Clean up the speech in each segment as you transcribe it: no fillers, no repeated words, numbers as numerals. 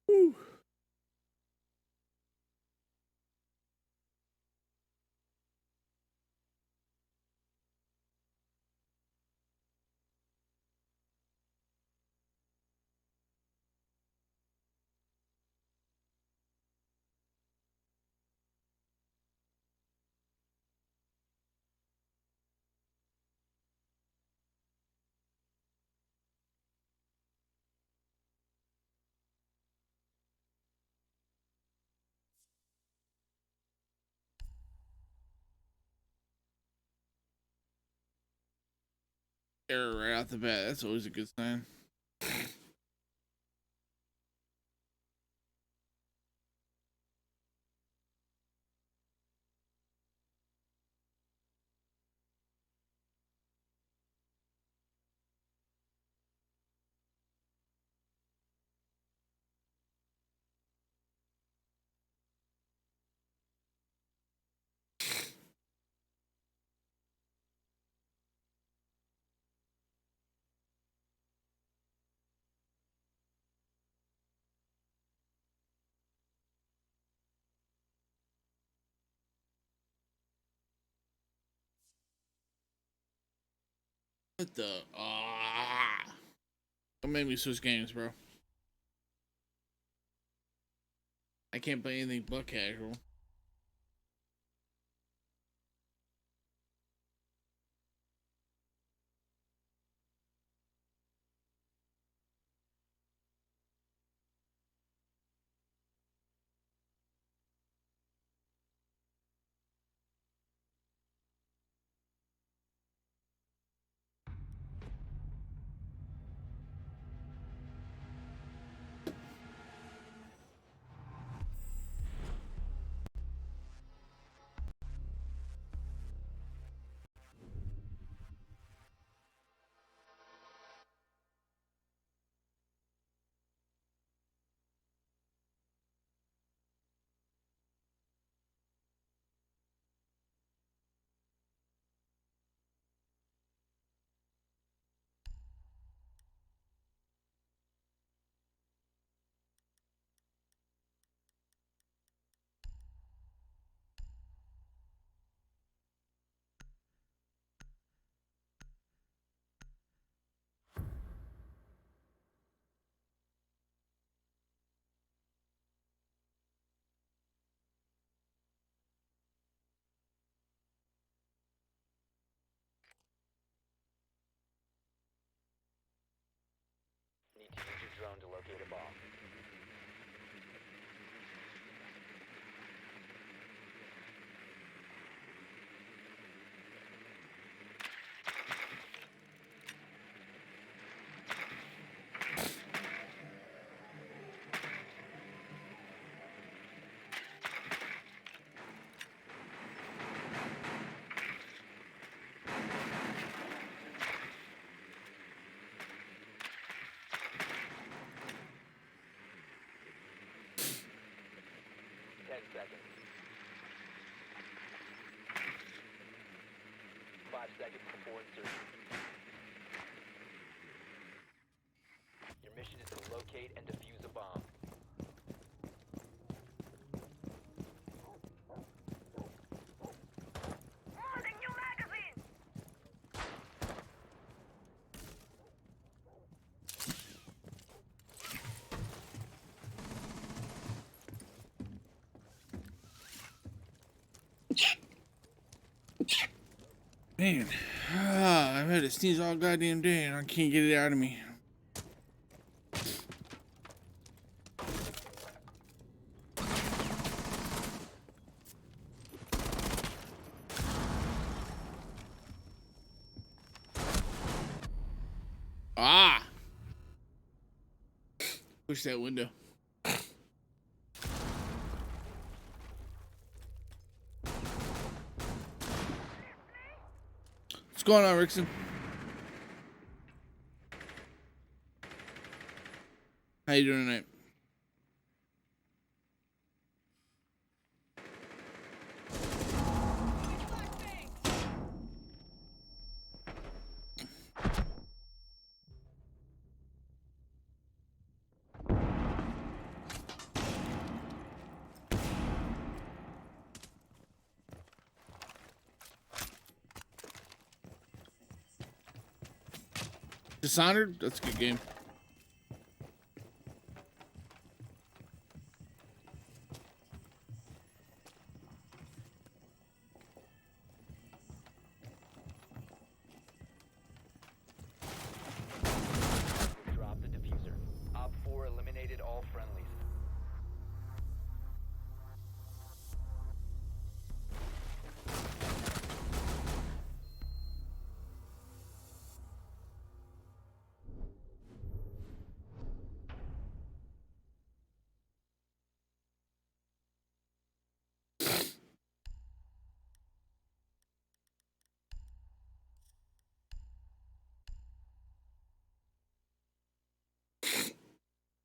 Whew. Error right off the bat. That's always a good sign. What the? Don't make me switch games, bro. I can't play anything but casual. Need to use your drone to locate a bomb. 10 seconds. 5 seconds before insertion. Your mission is to locate and defuse a bomb. Loading new magazine! Man, I've had to sneeze all goddamn day and I can't get it out of me. Ah! Push that window. What's going on, Rickson? How you doing tonight? Dishonored, that's a good game. Drop the diffuser. Op 4 eliminated all friendlies.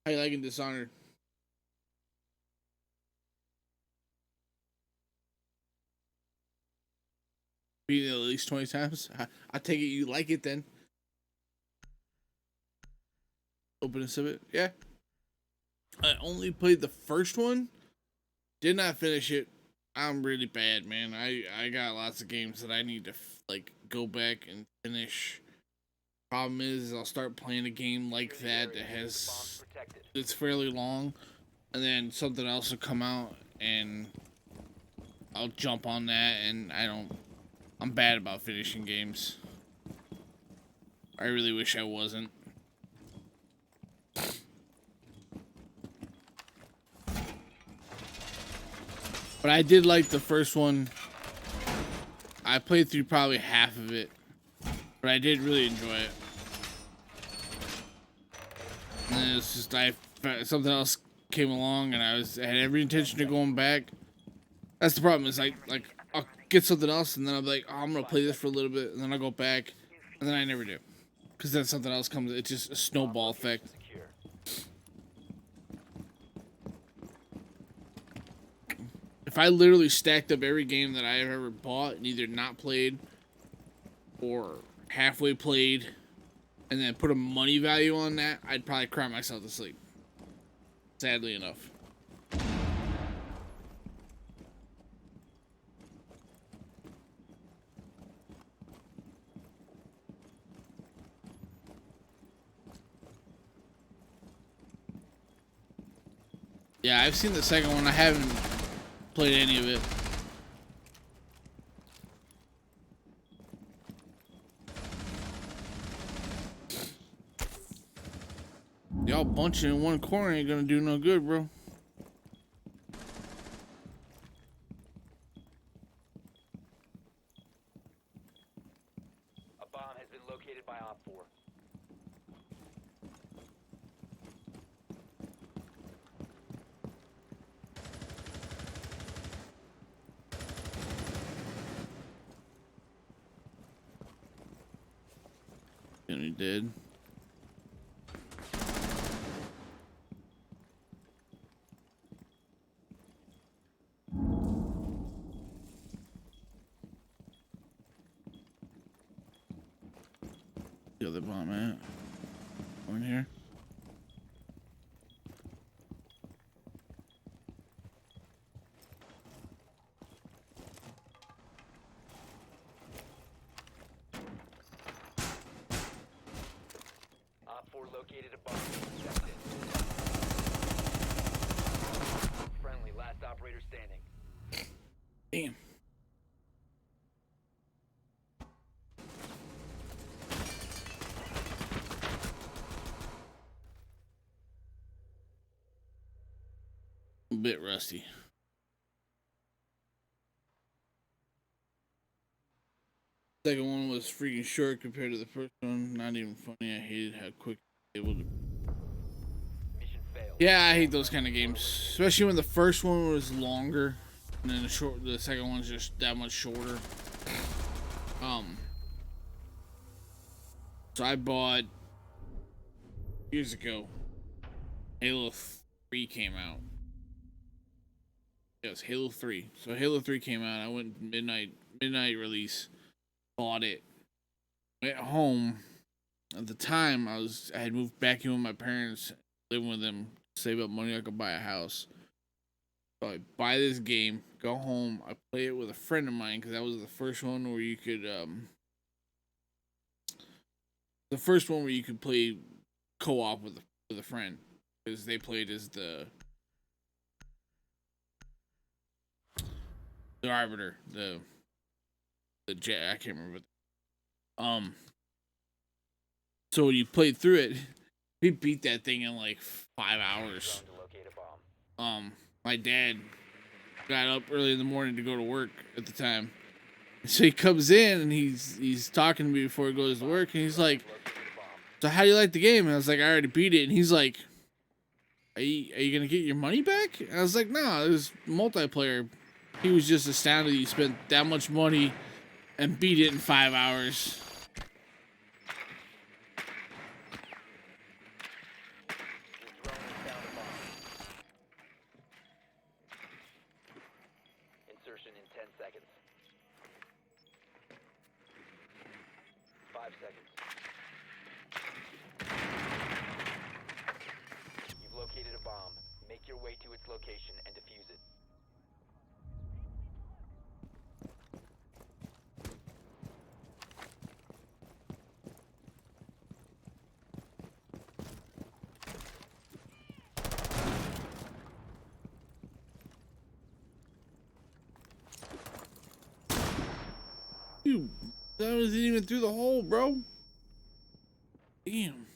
How you liking Dishonored? Beat it at least 20 times. I take it you like it then. Openness of it, yeah. I only played the first one. Did not finish it. I'm really bad, man. I got lots of games that I need to like go back and finish. Problem is, I'll start playing a game like that that has it's fairly long, and then something else will come out, and I'll jump on that, and I'm bad about finishing games. I really wish I wasn't. But I did like the first one. I played through probably half of it, but I did really enjoy it. And then it's just something else came along, and I had every intention of going back. That's the problem. Is like I'll get something else, and then I'll be like, oh, I'm gonna play this for a little bit, and then I'll go back, and then I never do, because then something else comes. It's just a snowball effect. If I literally stacked up every game that I have ever bought and either not played or halfway played and then put a money value on that, I'd probably cry myself to sleep. Sadly enough. Yeah, I've seen the second one. I haven't played any of it. Y'all bunching in one corner ain't gonna do no good, bro. A bomb has been located by Op 4. And he did. The other bomb at? One here. Op 4 located a bomb. Accepted. Friendly, last operator standing. Damn. A bit rusty. Second one was freaking short compared to the first one. Not even funny. I hated how quick they were able to. Mission failed. Yeah, I hate those kind of games, especially when the first one was longer, and then the second one's just that much shorter. So I bought years ago. Halo 3 came out. Yes, Halo 3. So Halo 3 came out. I went midnight release. Bought it. Went home. At the time, I had moved back in with my parents, living with them, save up money I could buy a house. So I buy this game, go home, I play it with a friend of mine because that was the first one where you could The first one where you could play co-op with a friend, because they played as the arbiter, the jet. I can't remember. So when you played through it, we beat that thing in like 5 hours. Drone to locate a bomb. My dad got up early in the morning to go to work at the time. So he comes in and he's talking to me before he goes to work, and he's like, Located a bomb. "So how do you like the game?" And I was like, "I already beat it." And he's like, "Are you gonna get your money back?" And I was like, "No, it was multiplayer." He was just astounded you spent that much money and beat it in 5 hours. Your drone has found a bomb. Insertion in 10 seconds. 5 seconds. You've located a bomb. Make your way to its location and defuse it. Dude, that wasn't even through the hole, bro. Damn.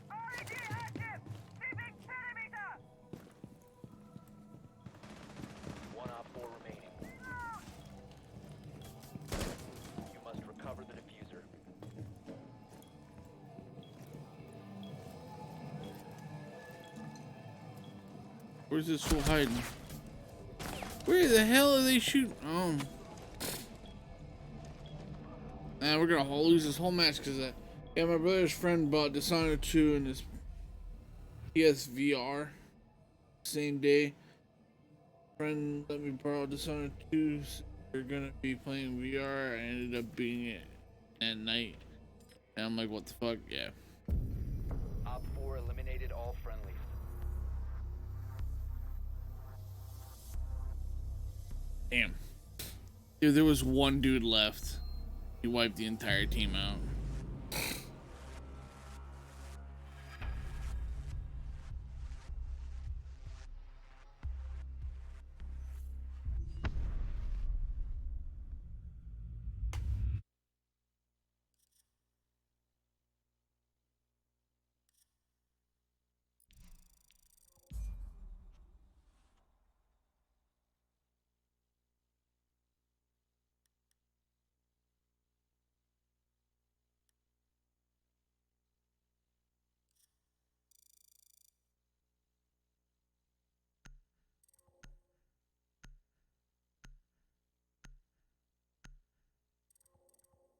RED active! Leaving perimeter! One op 4 remaining. You must recover the diffuser. Where's this fool hiding? Where the hell are they shooting? Man, we're gonna lose this whole match because yeah, my brother's friend bought Dishonored 2 and his PSVR same day. Friend let me borrow Dishonored 2. So we're gonna be playing VR. I ended up beating it at night, and I'm like, what the fuck? Yeah. Op 4 eliminated all friendlies. Damn. Dude, there was one dude left. He wiped the entire team out.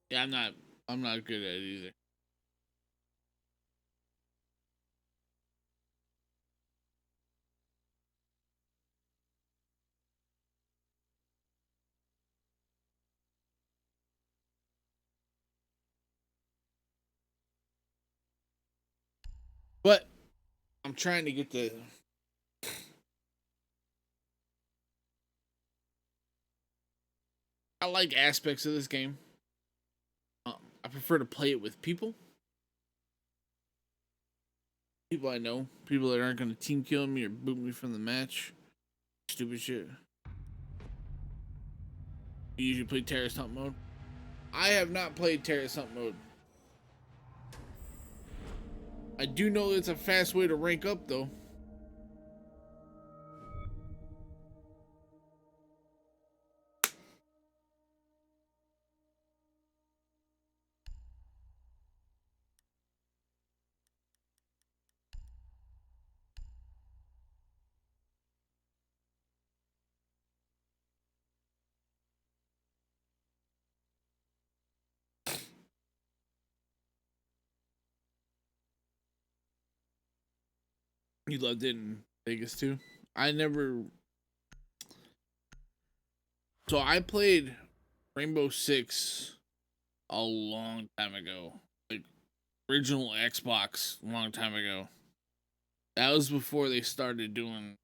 Yeah, I'm not good at it either. But I'm trying to get the I like aspects of this game. I prefer to play it with people. People I know. People that aren't going to team kill me or boot me from the match. Stupid shit. You usually play terrorist hunt mode. I have not played terrorist hunt mode. I do know it's a fast way to rank up though. You loved it in Vegas too. I never. So I played Rainbow Six a long time ago, like original Xbox a long time ago. That was before they started doing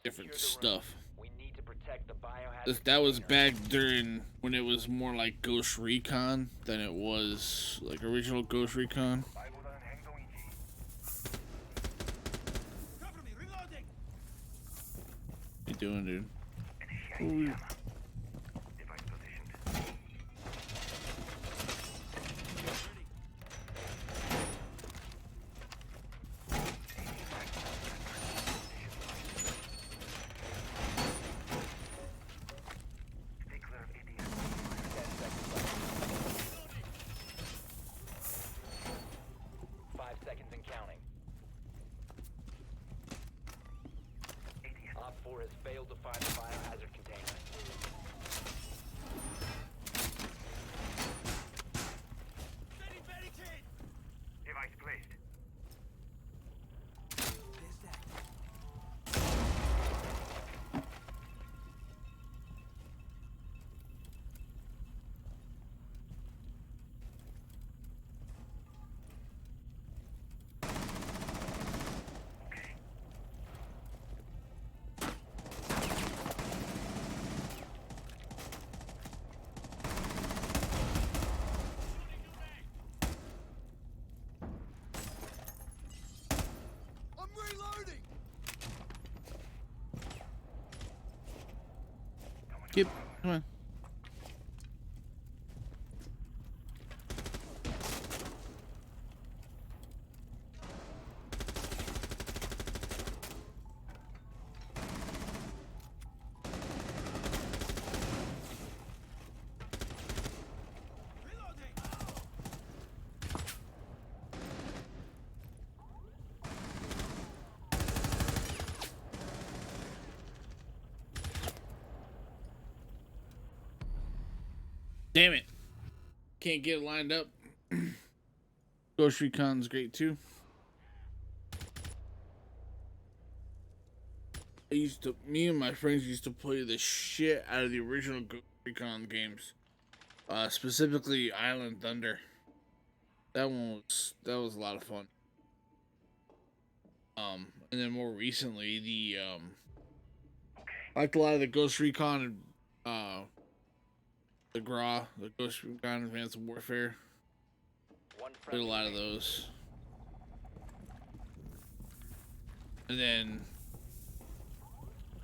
different stuff. We need to protect the biohazard That was container. back during when it was more like Ghost Recon than it was like original Ghost Recon. 말보다는 행동이지. What you doing, dude? Device positioned. Stay clear of ADS. 10 seconds left. 5 seconds and counting. ADS. Op 4 has failed to find the biohazard container. Device placed. Come on. Damn it. Can't get it lined up. Ghost Recon's great too. Me and my friends used to play the shit out of the original Ghost Recon games. Specifically Island Thunder. That was a lot of fun. And then more recently I liked a lot of the Ghost Recon and the GRA, the Ghost Recon Advanced Warfare. One Did a friendly lot of remaining. those. And then,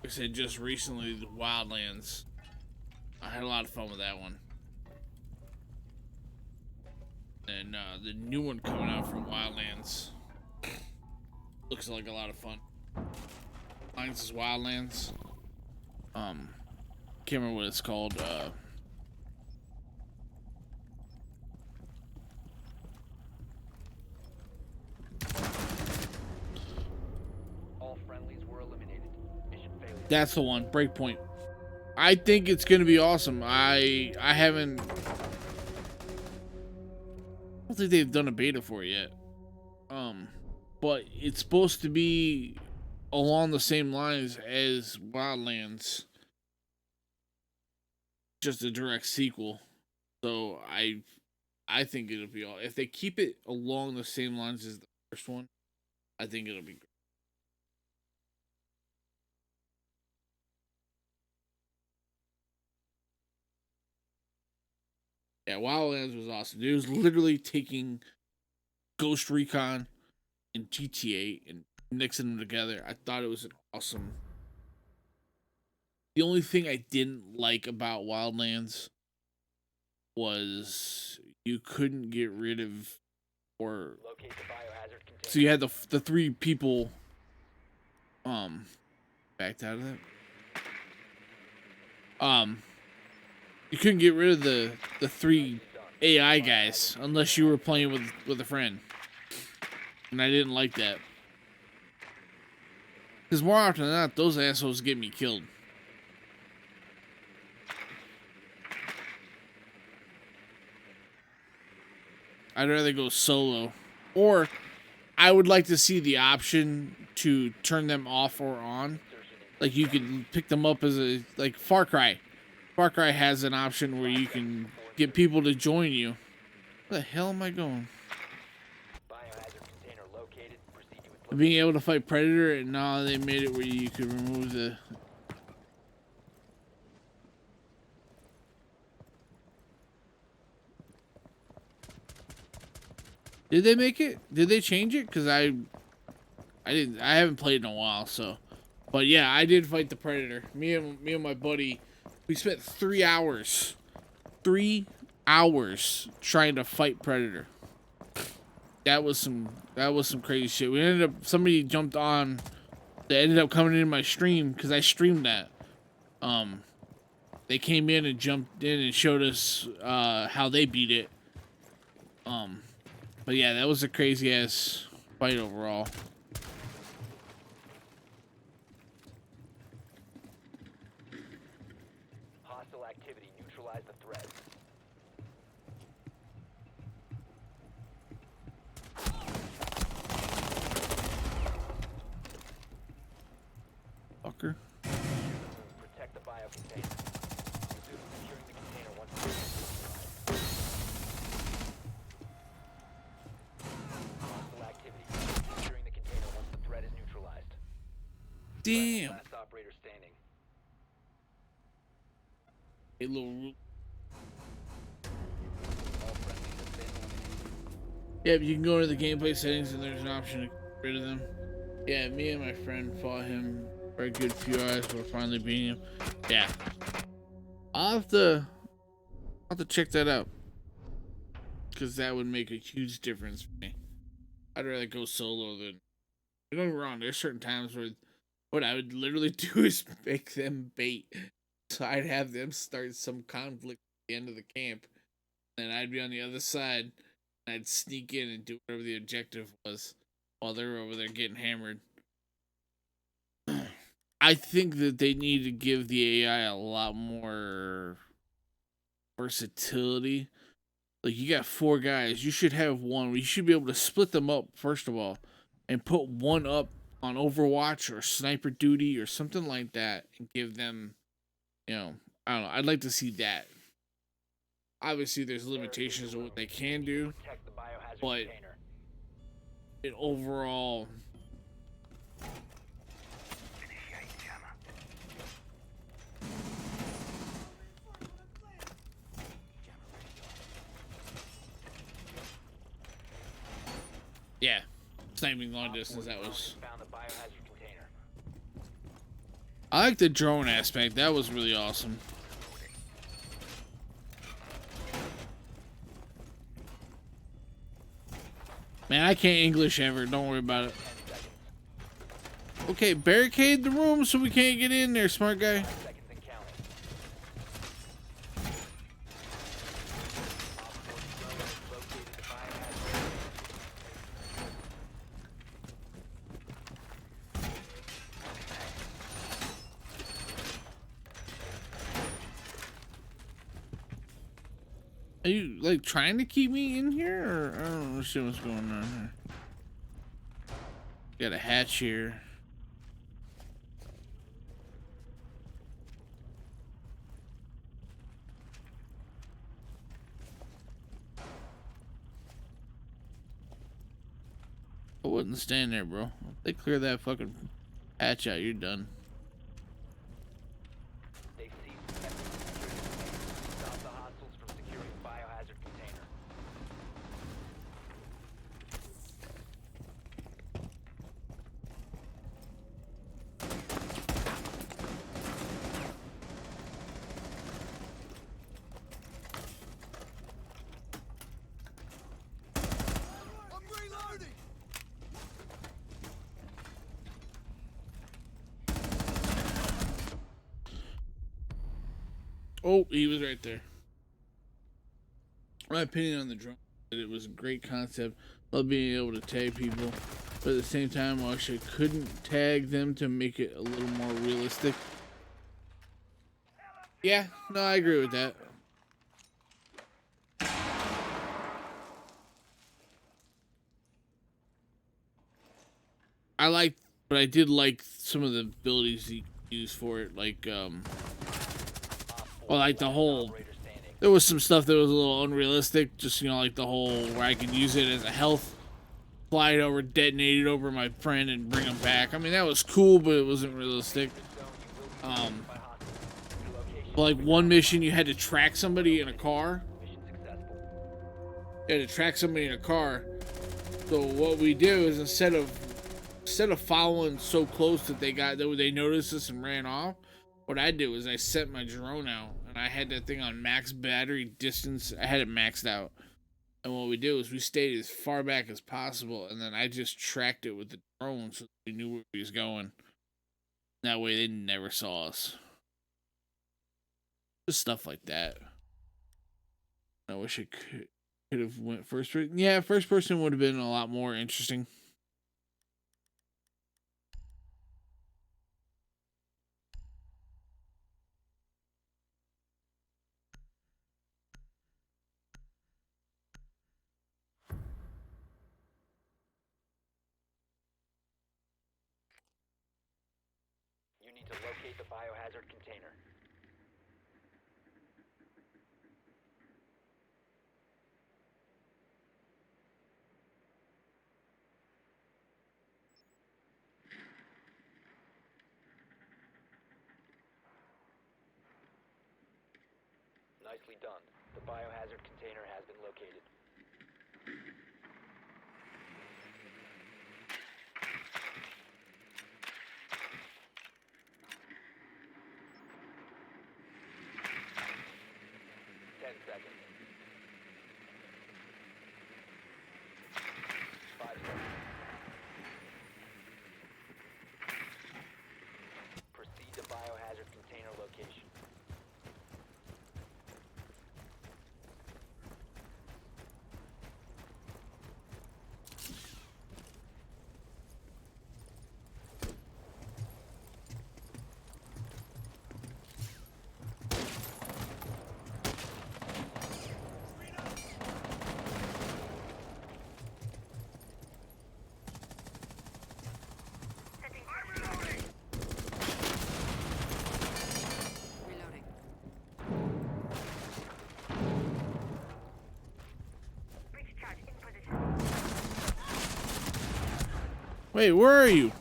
like I said, just recently, the Wildlands. I had a lot of fun with that one. And the new one coming out from Wildlands looks like a lot of fun. Mine's is Wildlands. Can't remember what it's called. All friendlies were eliminated. Mission failure. That's the one. Breakpoint. I think it's gonna be awesome. I haven't. I don't think they've done a beta for it yet. But it's supposed to be along the same lines as Wildlands, just a direct sequel. So I think it'll be all. If they keep it along the same lines as the first one, I think it'll be great. Yeah, Wildlands was awesome. It was literally taking Ghost Recon and GTA and mixing them together. I thought it was an awesome. The only thing I didn't like about Wildlands was you couldn't get rid of, or Locate the biohazard container. so you had the three people backed out of that. You couldn't get rid of the three AI guys unless you were playing with a friend. And I didn't like that. Because more often than not, those assholes get me killed. I'd rather go solo. Or I would like to see the option to turn them off or on. Like you could pick them up as a, like Far Cry. Far Cry has an option where you can get people to join you. Where the hell am I going? located. Proceed with being able to fight Predator, and now they made it where you could remove the. Did they make it? Did they change it? Cause I didn't. I haven't played in a while, so. But yeah, I did fight the Predator. Me and my buddy, we spent 3 hours, 3 hours trying to fight Predator. That was some crazy shit. We ended up, somebody jumped on. They ended up coming into my stream because I streamed that. They came in and jumped in and showed us how they beat it. But yeah, that was a crazy ass fight overall. hostile activity. Neutralize the threat. Fucker. Protect the biocontainer. Resume securing the container once hostile activity. Securing the container once the threat is neutralized. Damn. Last operator standing. A little. All friendlies have been eliminated. Yeah, but you can go into the gameplay settings and there's an option to get rid of them. Yeah, me and my friend fought him for a good few hours before finally beating him. Yeah. I'll have to check that out. Because that would make a huge difference for me. I'd rather go solo than. Don't get me wrong, there's certain times where what I would literally do is make them bait. So I'd have them start some conflict at the end of the camp. And I'd be on the other side. And I'd sneak in and do whatever the objective was while they were over there getting hammered. I think that they need to give the AI a lot more versatility. Like, you got 4 guys. You should have one. You should be able to split them up, first of all, and put one up on Overwatch or Sniper Duty or something like that and give them, you know, I don't know. I'd like to see that. Obviously, there's limitations of what they can do, Protect the biohazard but container. in overall, Initiate jammer. yeah, sniping long distance, that was. Found the biohazard container. I like the drone aspect. That was really awesome. Man, I can't English ever. Don't worry about it. 10 seconds. Okay, barricade the room so we can't get in there, smart guy. 5 seconds and counting. Op 4 drone has located the biohazard. Are you, like, trying to keep me in here? Or I don't understand what's going on here. Got a hatch here. I wouldn't stand there, bro. If they clear that fucking hatch out, you're done. They've ceased attempting to secure the container. Stop the hostiles from securing the biohazard container. Oh, he was right there. My opinion on the drone, that it was a great concept. Love being able to tag people, but at the same time, I wish I couldn't tag them to make it a little more realistic. Yeah, no, I agree with that. But I did like some of the abilities he used for it, like well, like the whole. Operator standing. There was some stuff that was a little unrealistic, just, you know, like the whole where I could use it as a health fly it over, detonate it over my friend, and bring him back. I mean, that was cool, but it wasn't realistic. Like one mission, you had to track somebody in a car. You had to track somebody in a car. So what we do is instead of following so close that they noticed us and ran off, what I did was I sent my drone out and I had that thing on max battery distance. I had it maxed out. And what we did was we stayed as far back as possible, and then I just tracked it with the drone so we knew where he was going. That way they never saw us. Just stuff like that. I wish I could have went first person. Yeah, first person would have been a lot more interesting. You need to locate the biohazard container. Nicely done. The biohazard container has been located. Seconds. 5 seconds. Proceed to biohazard container location. Reloading. Breach charge in position. Wait, where are you?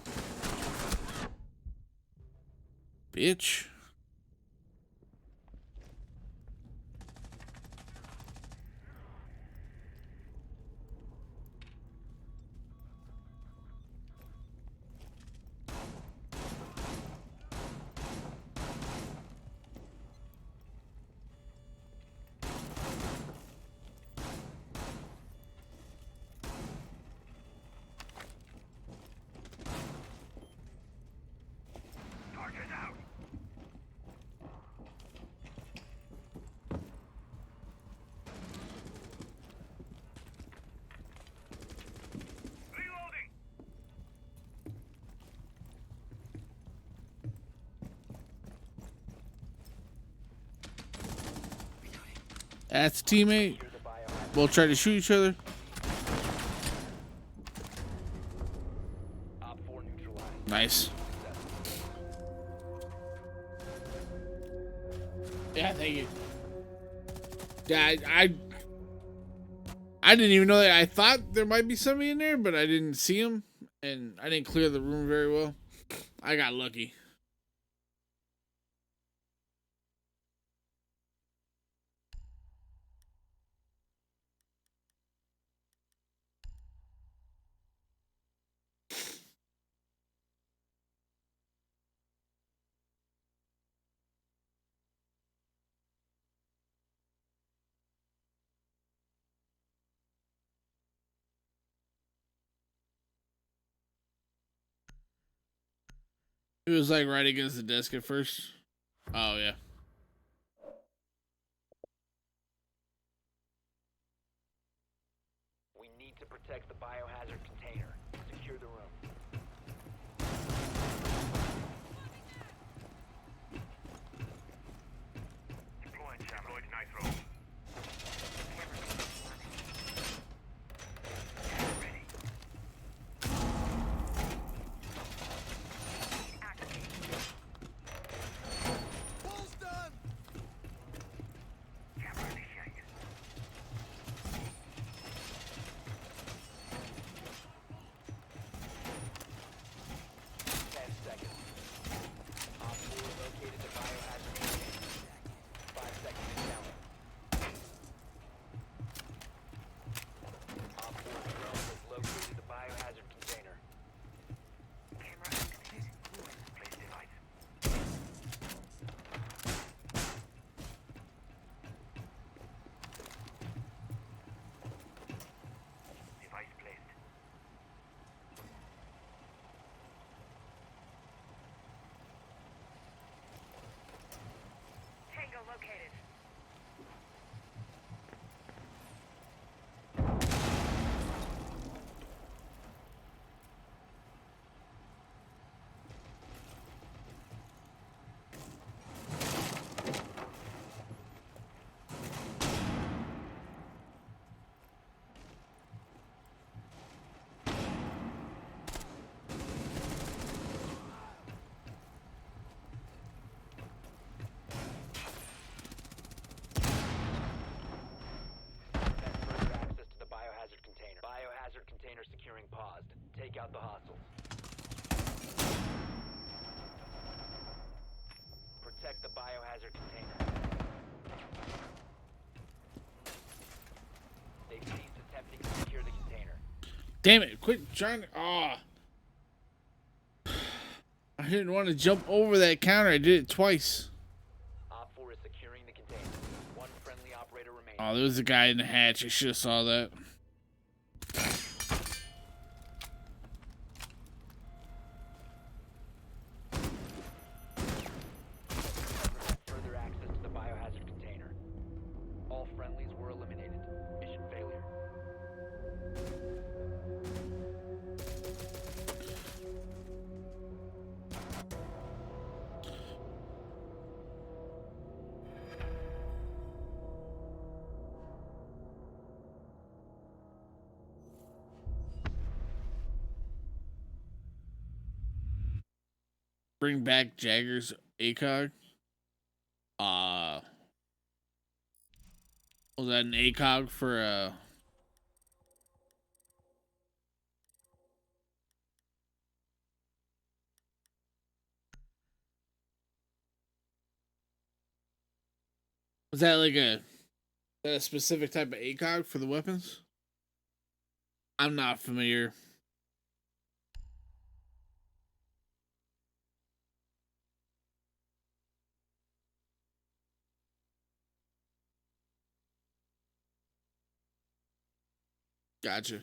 Bitch. Target out. Reloading. That's a teammate. Secure the biohazard. We'll try to shoot each other. Op 4 neutralized. Nice. Yeah, thank you. Yeah, I didn't even know that. I thought there might be somebody in there, but I didn't see him, and I didn't clear the room very well. I got lucky. It was like right against the desk at first. Oh yeah. We need to protect the biohazard container. Secure the room. Deploying Deployed nitro. Ready. Activate. take out the hostiles. Protect the biohazard container. They've ceased attempting to secure the container. Damn it! Quit trying to. Ah. I didn't want to jump over that counter. I did it twice. Op 4 is securing the container. One friendly operator remaining. Oh, there was a guy in the hatch. I should have saw that. Further access to the biohazard container. All friendlies were eliminated. Mission failure. Bring back Jagger's ACOG. Was that an ACOG for was that like a specific type of ACOG for the weapons? I'm not familiar. Gotcha.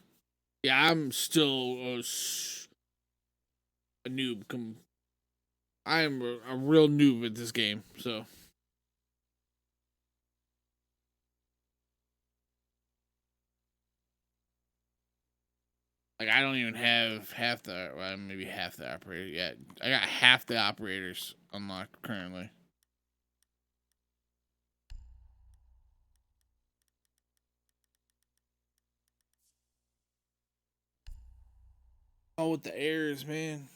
Yeah, I'm still a noob. I am a real noob at this game, so. Like, I don't even have half the, well, maybe half the operator yet. I got half the operators unlocked currently. Oh, with the errors, man.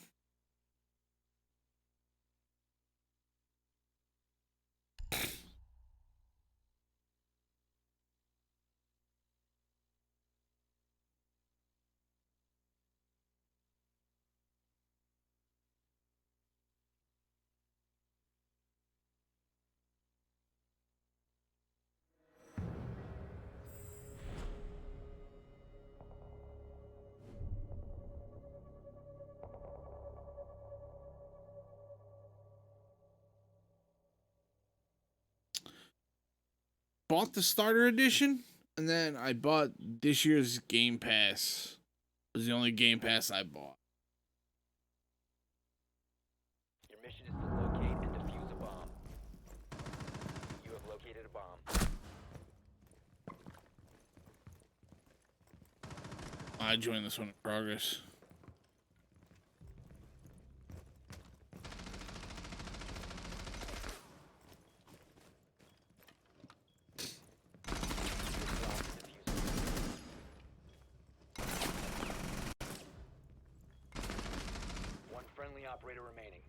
Bought the starter edition, and then I bought this year's Game Pass. It was the only Game Pass I bought. Your mission is to locate and defuse a bomb. You have located a bomb. I joined this one in progress. One friendly operator remaining.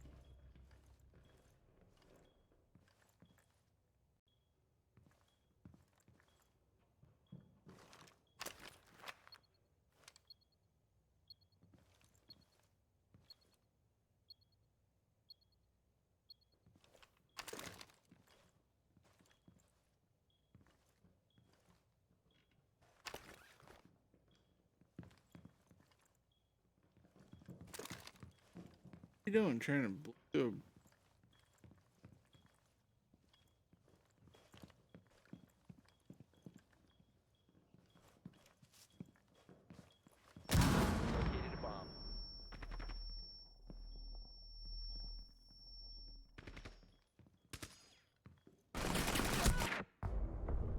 What are you doing? Trying to do Located a bomb.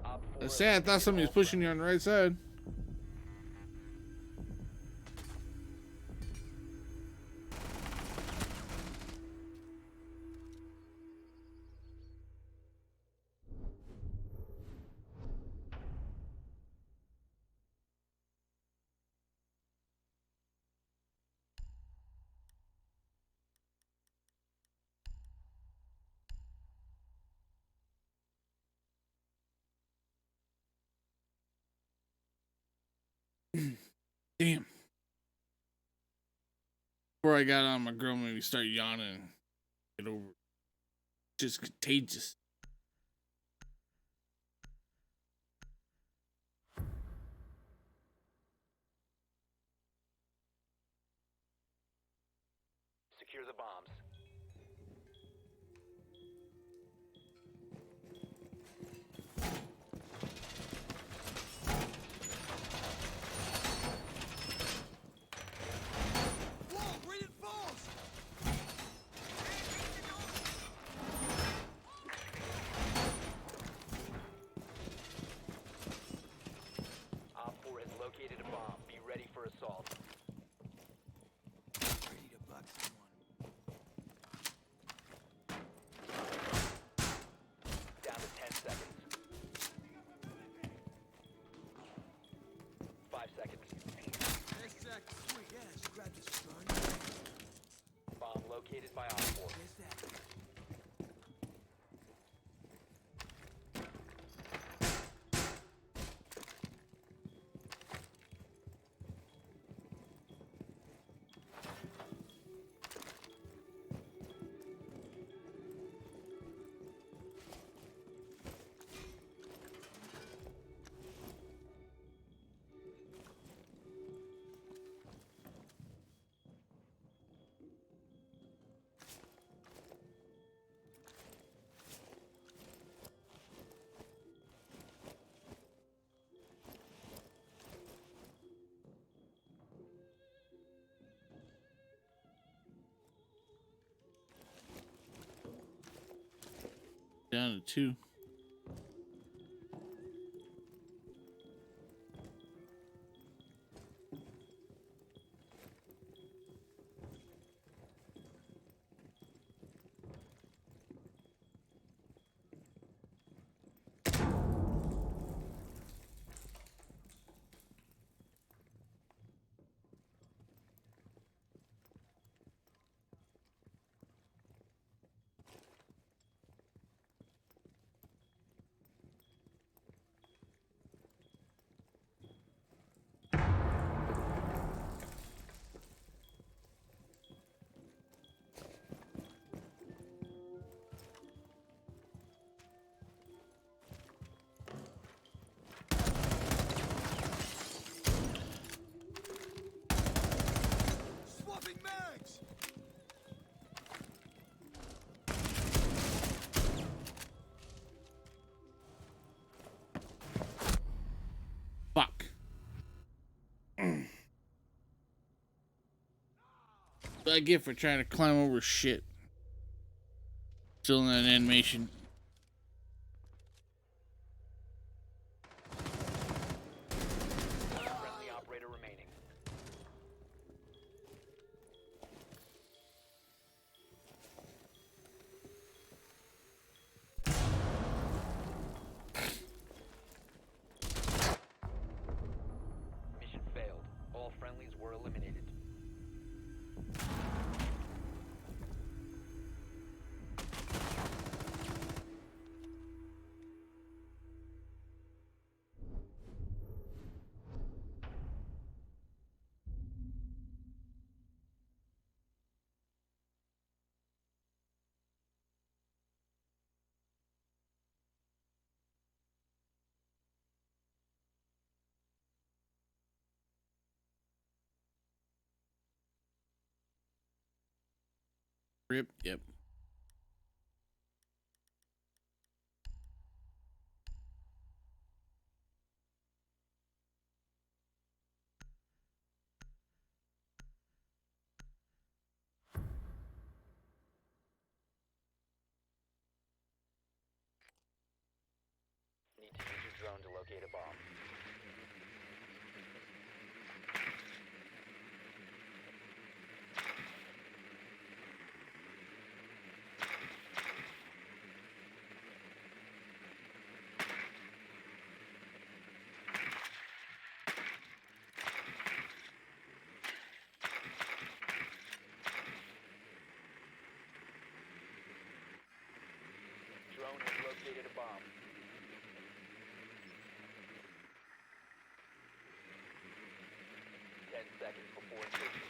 Op 4 I say I thought somebody was pushing you on the right side. Damn. Before I got on, my girl made me start yawning. Get over it. Just contagious. Secure the bombs. Op 4 has located a bomb. Be ready for assault. Down to 10 seconds. 5 seconds. Bomb located by Op 4. Down to 2. Fuck. What I get for trying to climb over shit. Still in that animation. Friendly operator remaining. Mission failed. All friendlies were eliminated. Rip. Yep. Need to use your drone to locate a bomb. Drone has located a bomb. 10 seconds before insertion.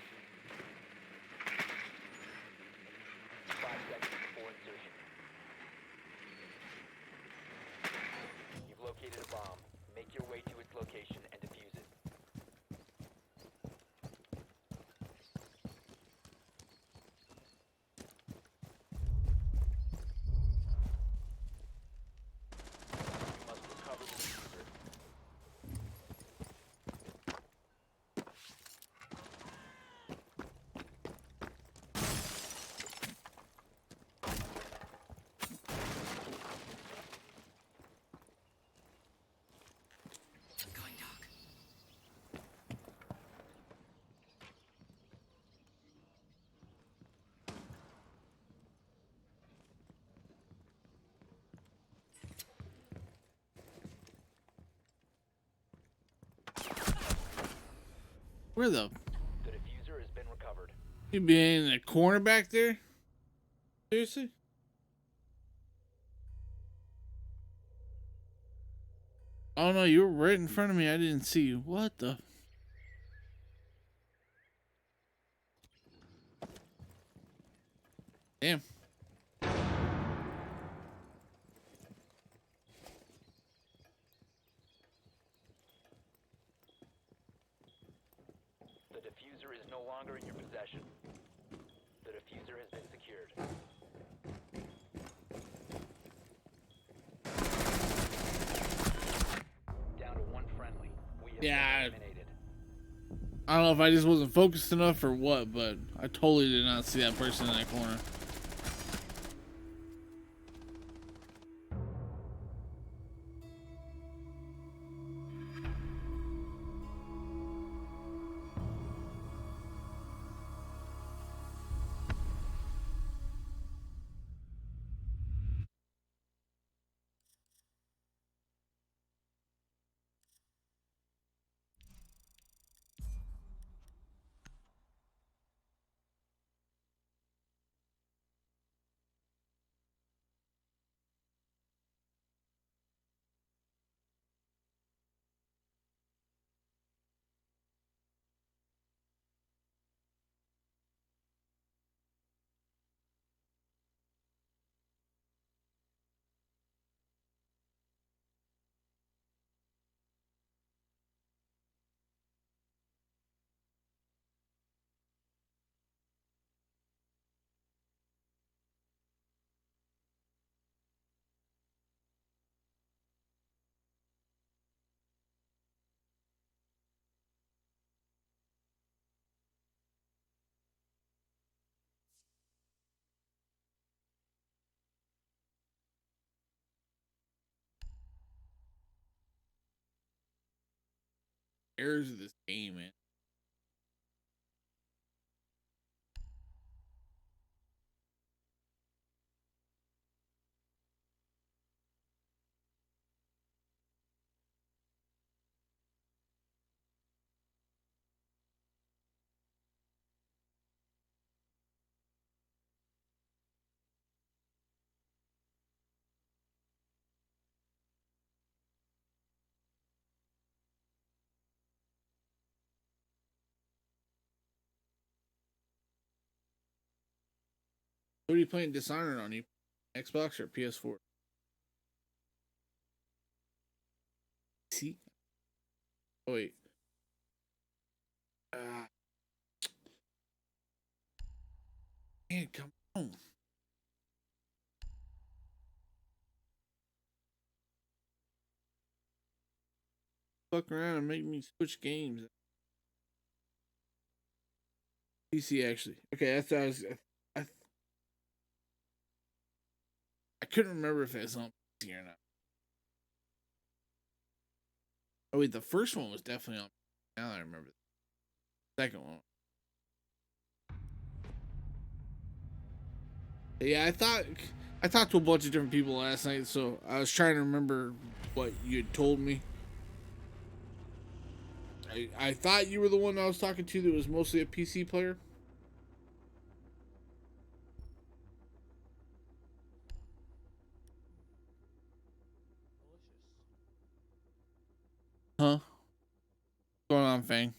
Where the? The diffuser has been recovered. You be in the corner back there? Seriously? Oh no, you were right in front of me. I didn't see you. What the? Damn. The diffuser is no longer in your possession. The diffuser has been secured. Down to one friendly. We have Yeah. been eliminated. I don't know if I just wasn't focused enough or what, but I totally did not see that person in that corner. Errors of this game, man. What are you playing Dishonored on? You Xbox or PS4? See? Oh wait. Uh, Man, come on. Fuck around and make me switch games. PC actually. Okay, I thought I, I couldn't remember if it's on PC or not. Oh wait, the first one was definitely on. Now I remember. The second one. Yeah, I talked to a bunch of different people last night, so I was trying to remember what you had told me. I thought you were the one I was talking to that was mostly a PC player. Huh? What's going on, Fang?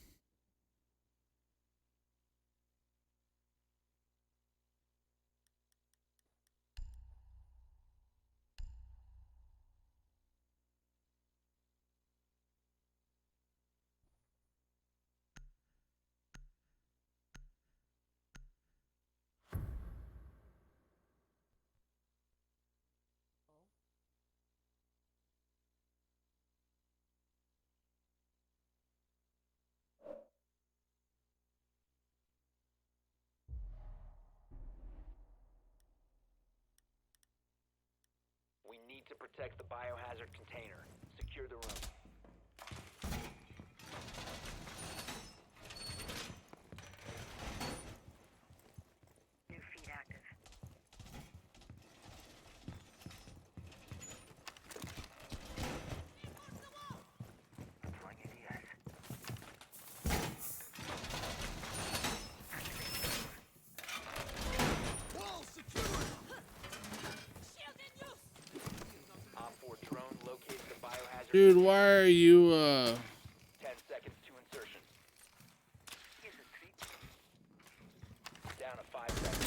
We need to protect the biohazard container. Secure the room. New feed active. Deploying ADS. Dude, why are you 10 seconds to insertion. Here's a treat. Down to 5 seconds.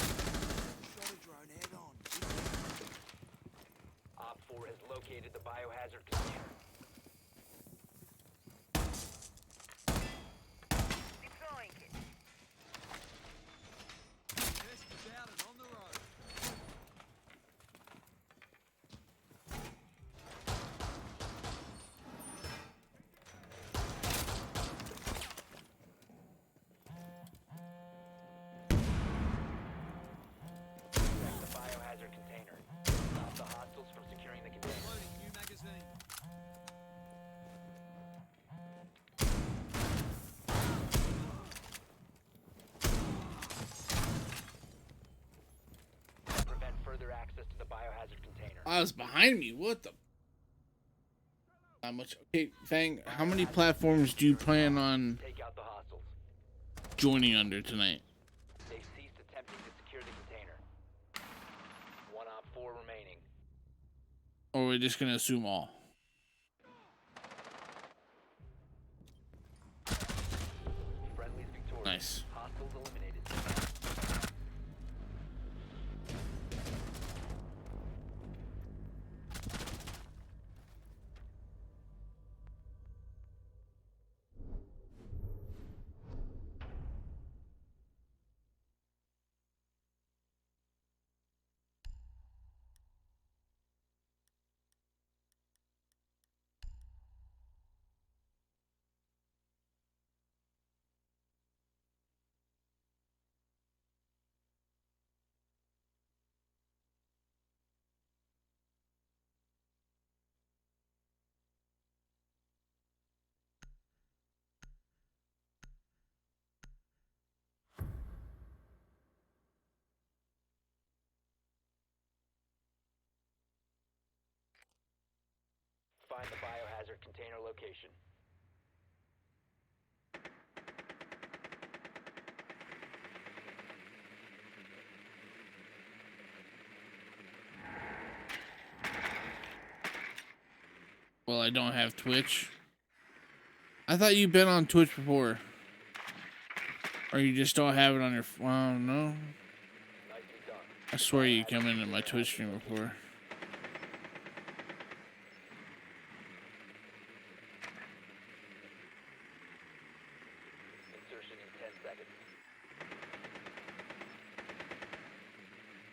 Got a drone head on. Op 4 has located the biohazard container. Deploying it. Test is out and on the road. Protect the biohazard container. Stop the hostiles from securing the container. Loading new magazine. Prevent further access to the biohazard container. I was behind me. What the? Not much. Okay, Fang, how many platforms do you plan on Take out the hostiles. joining under tonight? They've ceased attempting to secure the container. One Op 4 remaining. Or we're just gonna assume all? Friendly's victorious. Nice. Hostiles eliminated. Find the biohazard container location. Well, I don't have Twitch. I thought you'd been on Twitch before. Or you just don't have it on your phone. No. Nicely done. I swear you come into my Twitch stream before. Insertion in 10 seconds.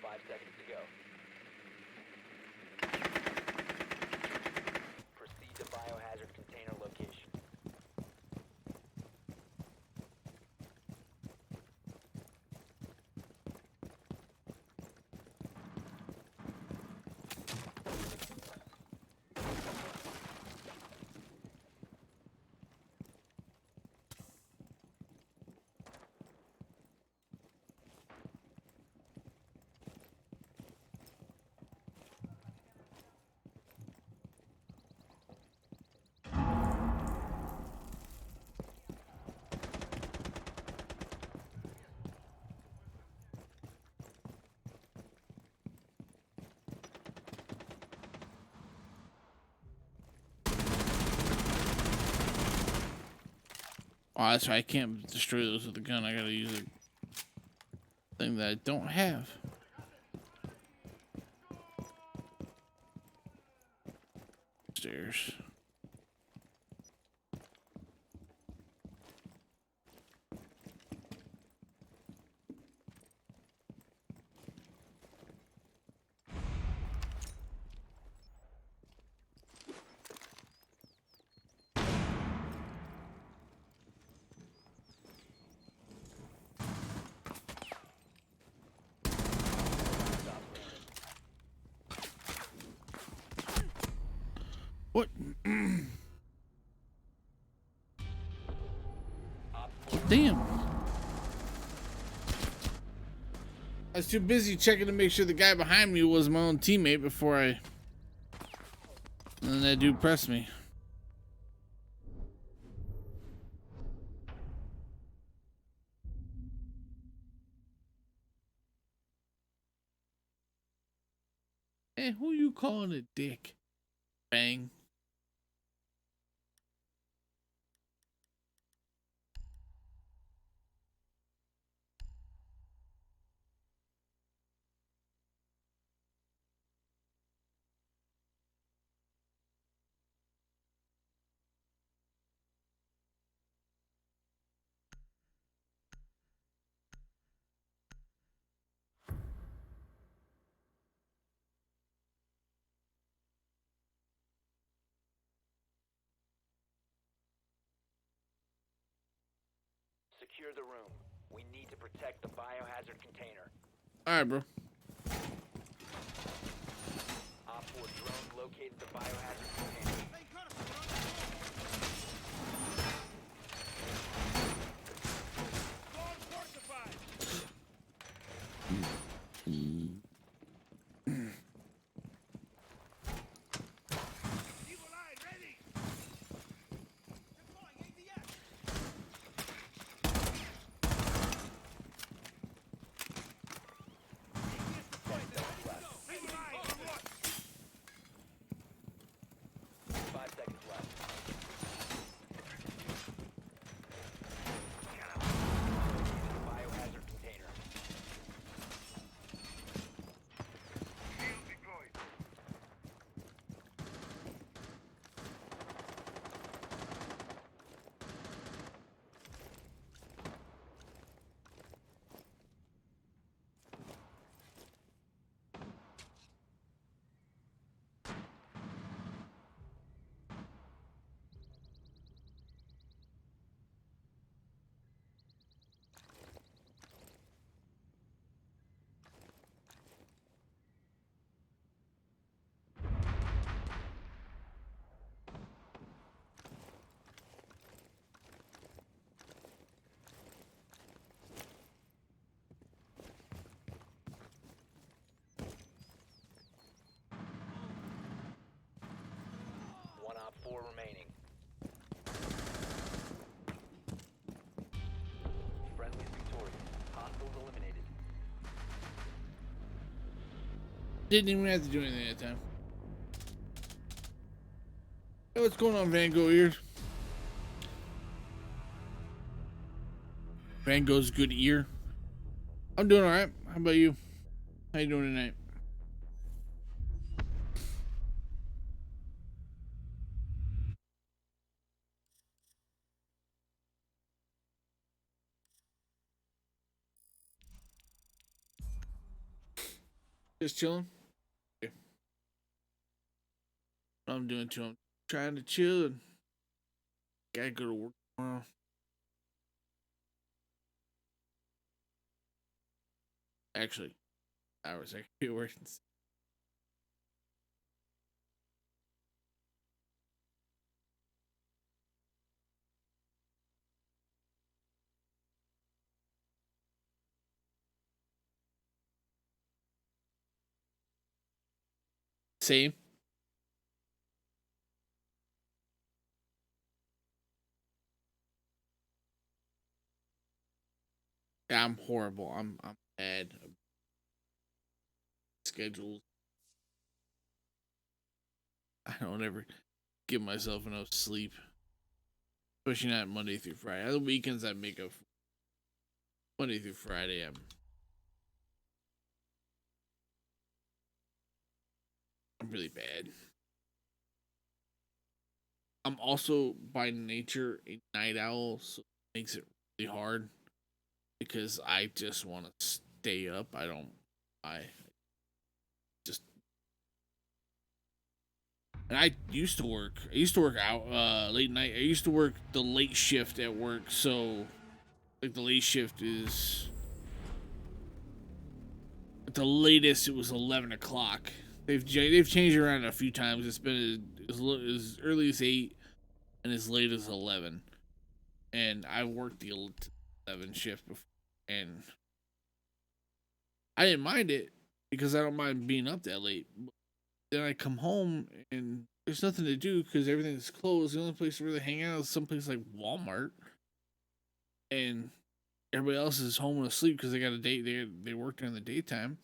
5 seconds to go. Proceed to biohazard container location. Oh, that's right. I can't destroy those with a gun. I gotta use a thing that I don't have. Stairs. What? Damn. I was too busy checking to make sure the guy behind me was my own teammate before I... And then that dude pressed me. Hey, who you calling a dick? Bang. secure the room. We need to protect the biohazard container. All right, bro. Op 4 drone located the biohazard container. One Op 4 remaining. Friendly's victorious. Hostiles eliminated. Didn't even have to do anything that time. Hey, what's going on, Van Gogh ears? Van Gogh's good ear. I'm doing all right. How about you? How you doing tonight? Just chilling. Okay. I'm doing too. I'm trying to chill and gotta go to work tomorrow. Actually, hours I could be working. Same. Yeah, I'm horrible. I'm bad. Schedules. I don't ever give myself enough sleep. Especially not Monday through Friday. Other weekends I make up. Monday through Friday I'm really bad. I'm also by nature a night owl, so it makes it really hard because I just want to stay up. I just and I used to work. I used to work out late night. I used to work the late shift at work, so like the late shift is at the latest it was 11 o'clock. They've changed around a few times. It's been as early as 8 and as late as 11. And I worked the 11 shift before, and I didn't mind it because I don't mind being up that late. Then I come home and there's nothing to do because everything's closed. The only place to really hang out is someplace like Walmart, and everybody else is home and asleep because they got a date. They work during the daytime,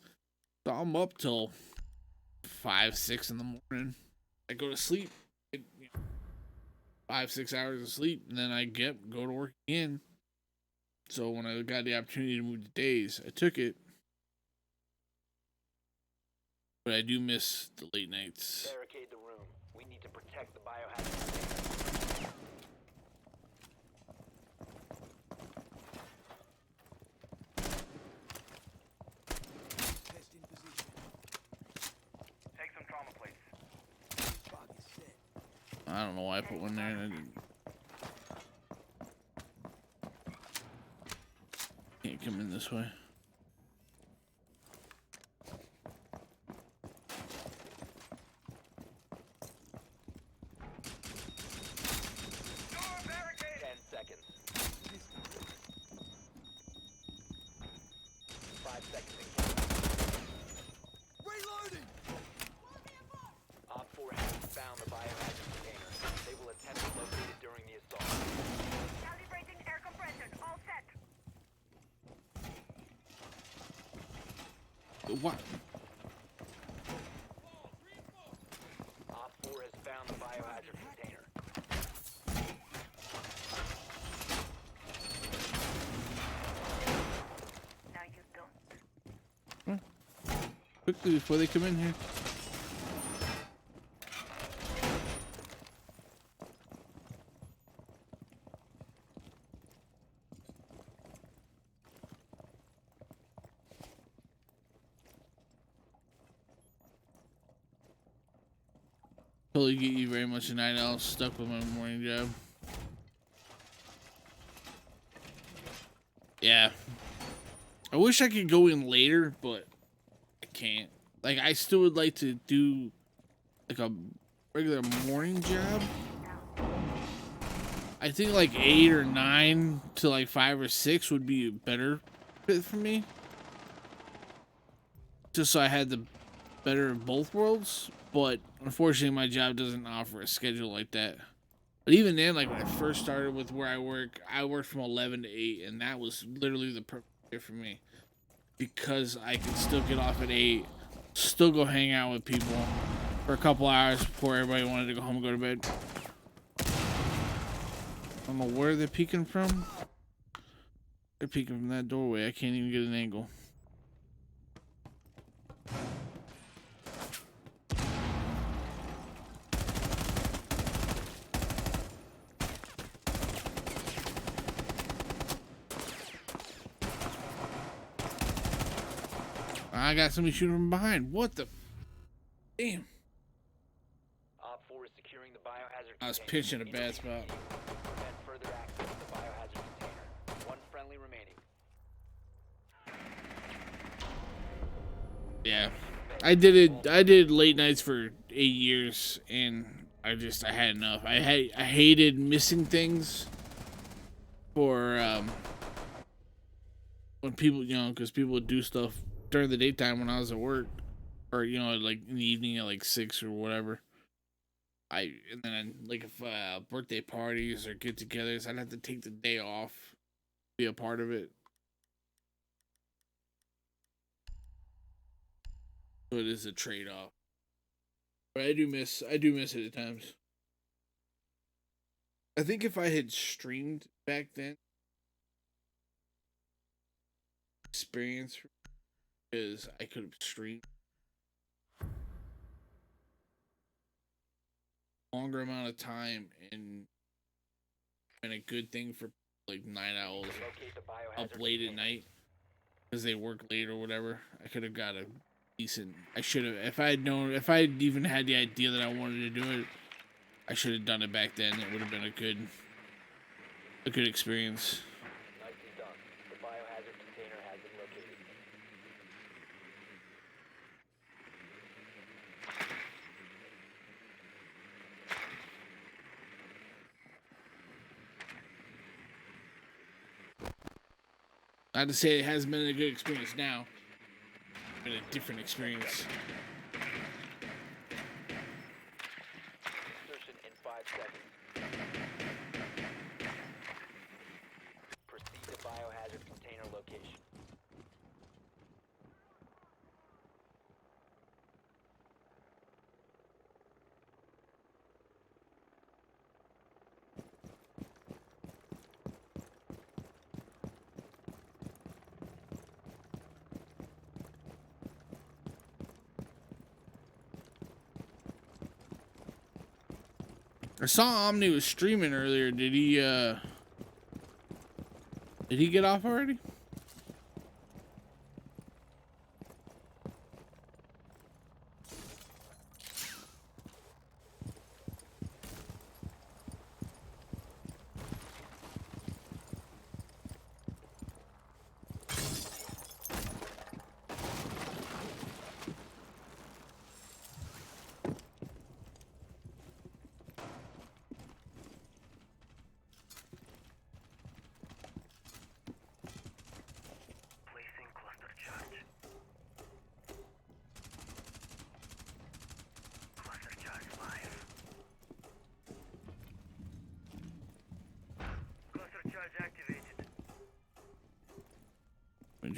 so I'm up till 5, 6 in the morning. I go to sleep, 5, 6 hours of sleep, and then I go to work again. So when I got the opportunity to move to days, I took it. But I do miss the late nights. Barricade the room. We need to protect the biohazard container. Test in position. Take some trauma plates. Bug is set. I don't know why I put one there and I didn't. come in this way. Door barricaded. 10 seconds. 5 seconds and counting. Reloading! Op 4 has found the biohazard container. They will attempt to locate it during the assault. Calibrating air compression. All set. What? Op 4 has found the biohazard container. Now you don't. Quickly before they come in here. Totally get you very much tonight. I was stuck with my morning job. Yeah. I wish I could go in later, but I can't. Like, I still would like to do like a regular morning job. I think like 8 or 9 to like 5 or 6 would be a better fit for me. Just so I had the better of both worlds. But unfortunately, my job doesn't offer a schedule like that. But even then, like when I first started with where I worked from 11 to 8, and that was literally the perfect fit for me. Because I could still get off at 8, still go hang out with people for a couple hours before everybody wanted to go home and go to bed. I don't know where they're peeking from. They're peeking from that doorway. I can't even get an angle. I got somebody shooting from behind. What the? Damn. Op 4 is securing the biohazard I was container. pitching a bad spot. Prevent further access to the biohazard container. One friendly remaining. Yeah. I did late nights for 8 years, and I had enough. I hated missing things for when people, because people would do stuff during the daytime when I was at work, or like in the evening at like 6 or whatever. And then like if birthday parties or get-togethers, I'd have to take the day off to be a part of it. So it is a trade-off. But I do miss it at times. I think if I had streamed back then, experience is I could have streamed longer amount of time and been a good thing for like night owls Locate the biohazard up late at container. night because they work late or whatever. I could have got a decent. I should have, if I had even had the idea that I wanted to do it, I should have done it back then. It would have been a good experience. Nicely done. The biohazard container has been located. Not to say it hasn't been a good experience now. It's been a different experience. Insertion in 5 seconds. Proceed to biohazard container location. I saw Omni was streaming earlier. Did he get off already?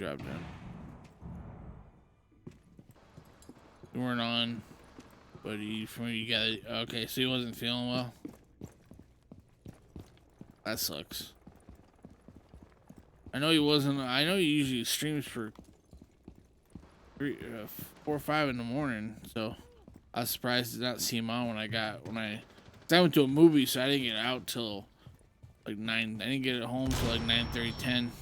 drop down. You weren't on, but you got it. Okay, so he wasn't feeling well. That sucks. I know he wasn't. I know he usually streams for 4 or 5 in the morning, so I was surprised to not see him on when I went to a movie, so I didn't get out till like 9. I didn't get it home till like 9:30, 10.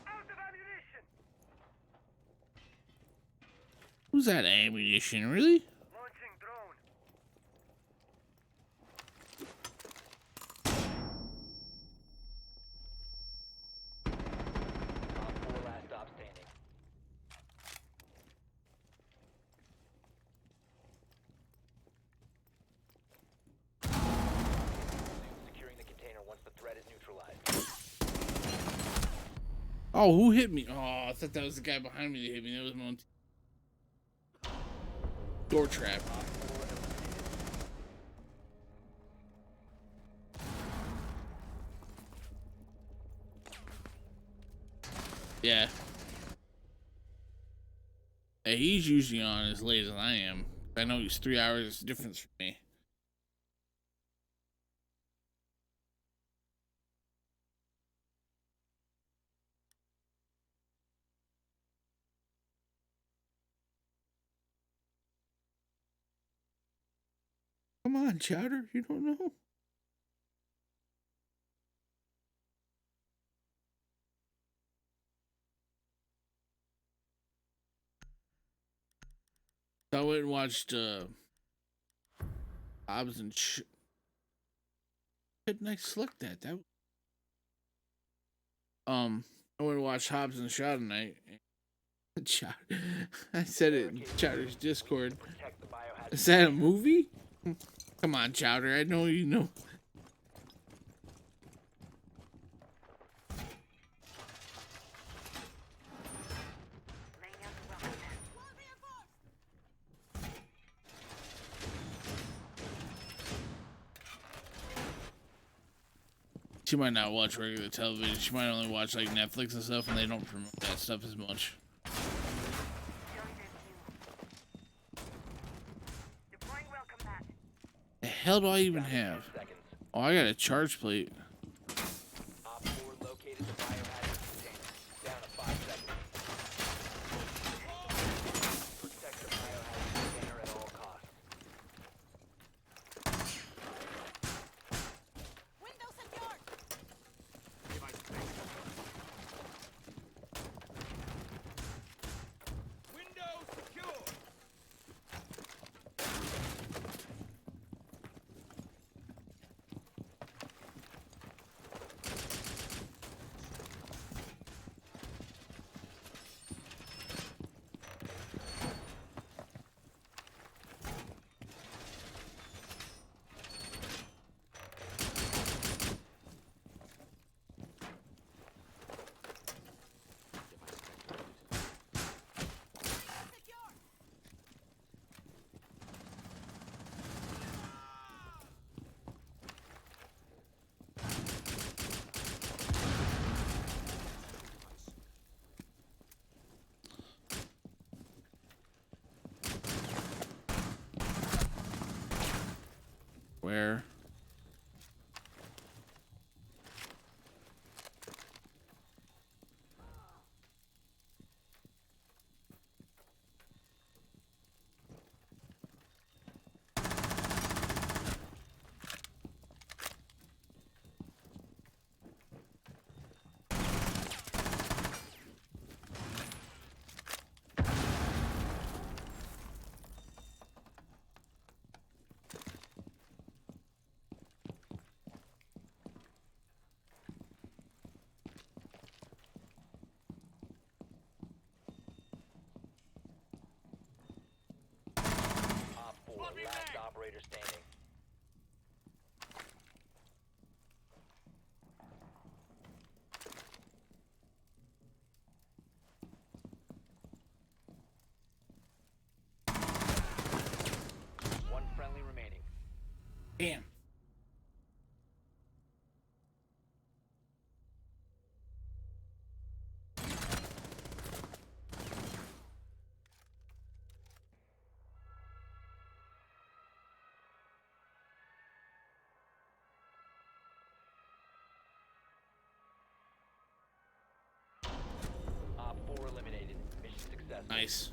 Out of ammunition! Who's that ammunition? Really? Launching drone. Op 4 last stop standing. Resume securing the container once the threat is neutralized. Oh, who hit me? Oh, I thought that was the guy behind me that hit me. That was my own door trap. Op 4 eliminated. Yeah. Hey, he's usually on as late as I am. I know he's 3 hours difference from me. Come on, Chowder. You don't know? So I went and watched Hobbs and couldn't I select that? I went and watched Hobbs and Shaw tonight. I said it in Chowder's Discord. Protect the biohazard. Is that a movie? Come on, Chowder. I know you know. Laying out the welcome mat. She might not watch regular television. She might only watch like Netflix and stuff, and they don't promote that stuff as much. Join their queue. Deploying welcome mat. The hell do I even 10 have? seconds. Oh, I got a charge plate. Op 4 located the biohazard container. Down to 5 seconds. Protect the biohazard container at all costs. Window secured. Window secure. Secure. Where? operator standing. One friendly remaining. Damn. Op 4 eliminated. Mission successful. Nice.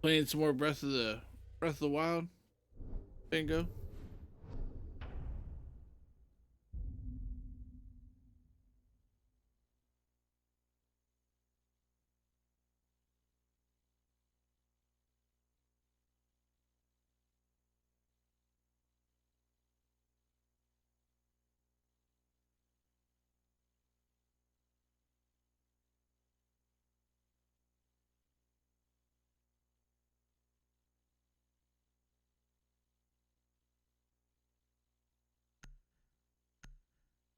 Playing some more Breath of the Wild. Bingo.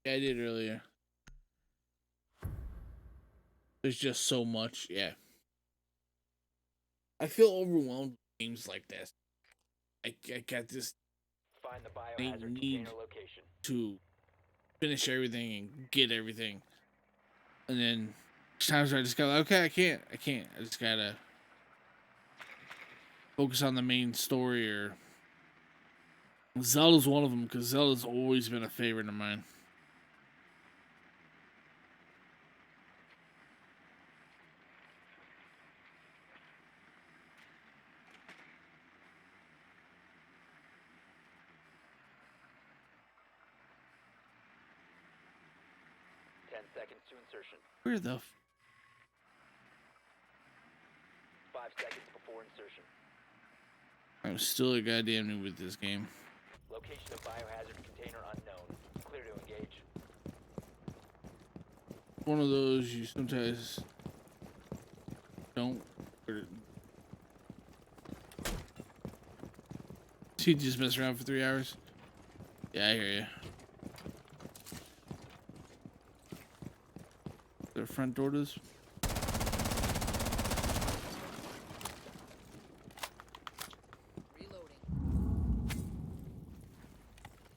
Yeah, I did earlier. There's just so much. Yeah. I feel overwhelmed with games like this. I got this Find the They biohazard need- container location. to finish everything and get everything. And then there's times where I just go, okay, I can't. I just gotta focus on the main story. Or Zelda's one of them, because Zelda's always been a favorite of mine. Ten seconds to insertion. Where the 5 seconds before insertion. I'm still a goddamn noob with this game. Location of biohazard container unknown. Clear to engage. One of those you sometimes don't. He just mess around for 3 hours. Yeah, I hear you. The front door does. Reloading.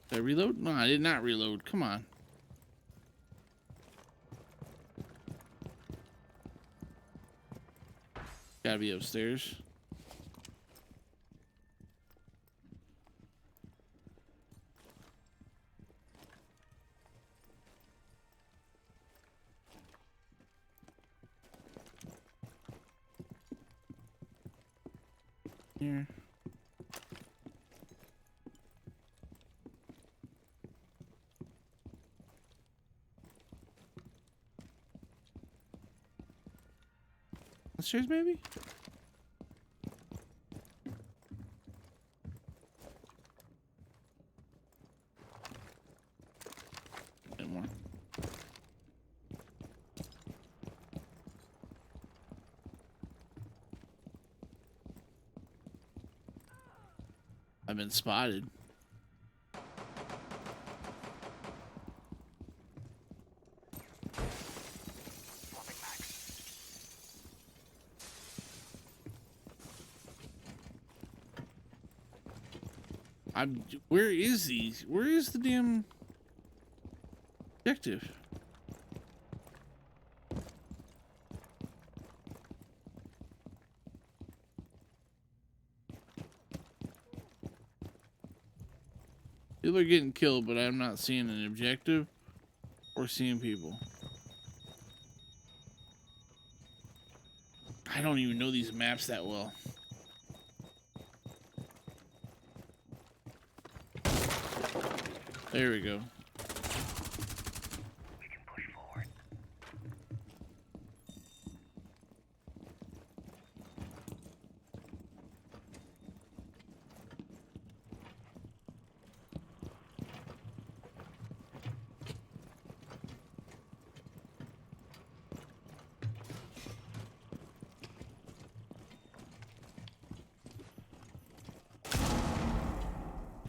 Did I reload? No, I did not reload. Come on. Gotta be upstairs. Here. Upstairs, maybe? No more. I've been spotted. Where is these? Where is the damn objective? People are getting killed, but I'm not seeing an objective or seeing people. I don't even know these maps that well. There we go. We can push forward.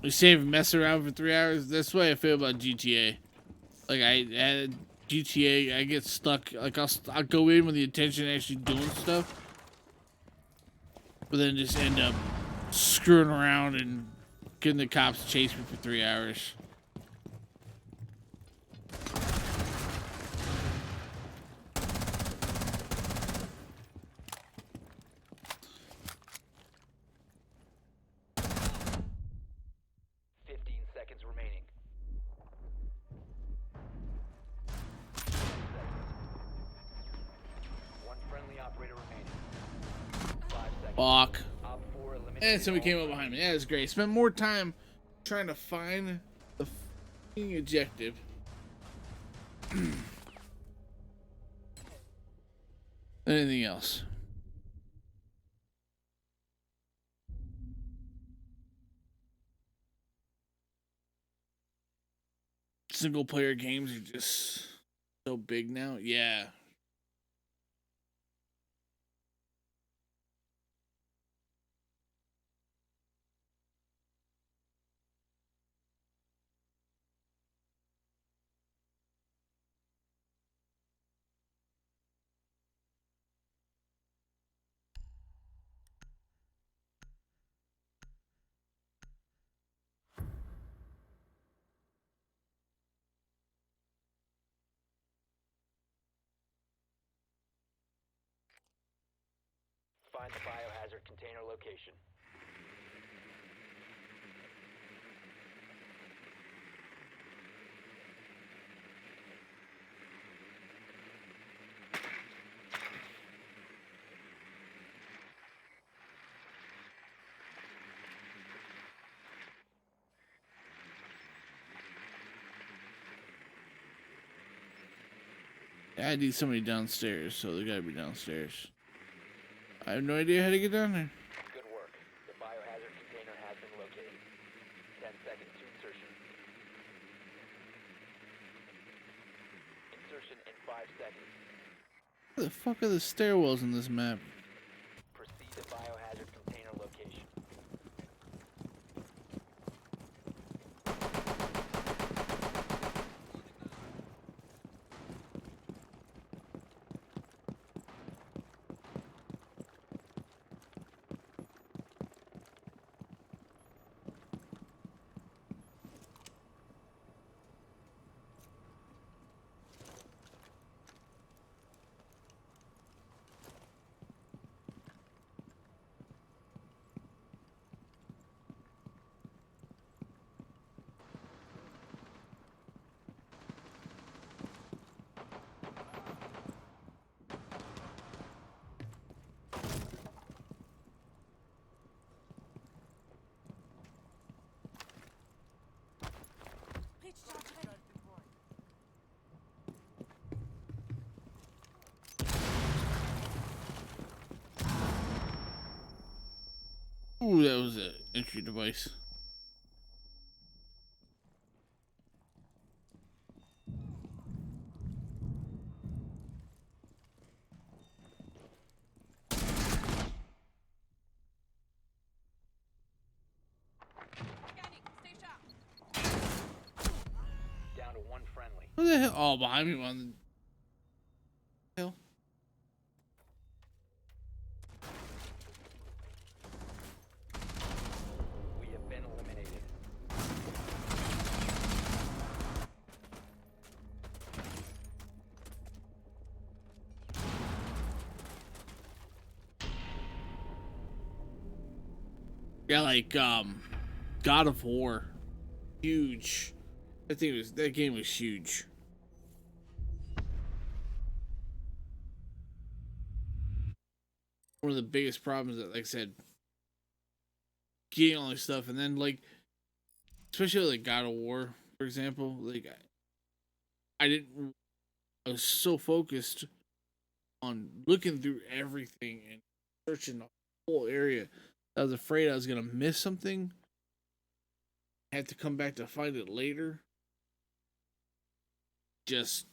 We save and mess around for 3 hours. That's the way I feel about GTA. Like I GTA, I get stuck. Like I'll go in with the intention of actually doing stuff, but then just end up screwing around and getting the cops to chase me for 3 hours. Fuck. And somebody came up behind me. That was great. Spent more time trying to find the fucking objective. Than anything else. Single player games are just so big now. Yeah. Find the biohazard container location. I need somebody downstairs, so they gotta be downstairs. I have no idea how to get down there. Good work. The biohazard container has been located. 10 seconds to insertion. Insertion in 5 seconds. Where the fuck are the stairwells in this map? Proceed to biohazard container location. Ooh, that was an entry device. Scanning. Stay sharp. Down to 1 friendly. What the hell? Oh, behind me on the hell. We have been eliminated. Yeah, like God of War. Huge. That game was huge. One of the biggest problems that, like I said, getting all this stuff, and then like, especially like God of War, for example, like I was so focused on looking through everything and searching the whole area. I was afraid I was gonna miss something. Had to come back to find it later. Just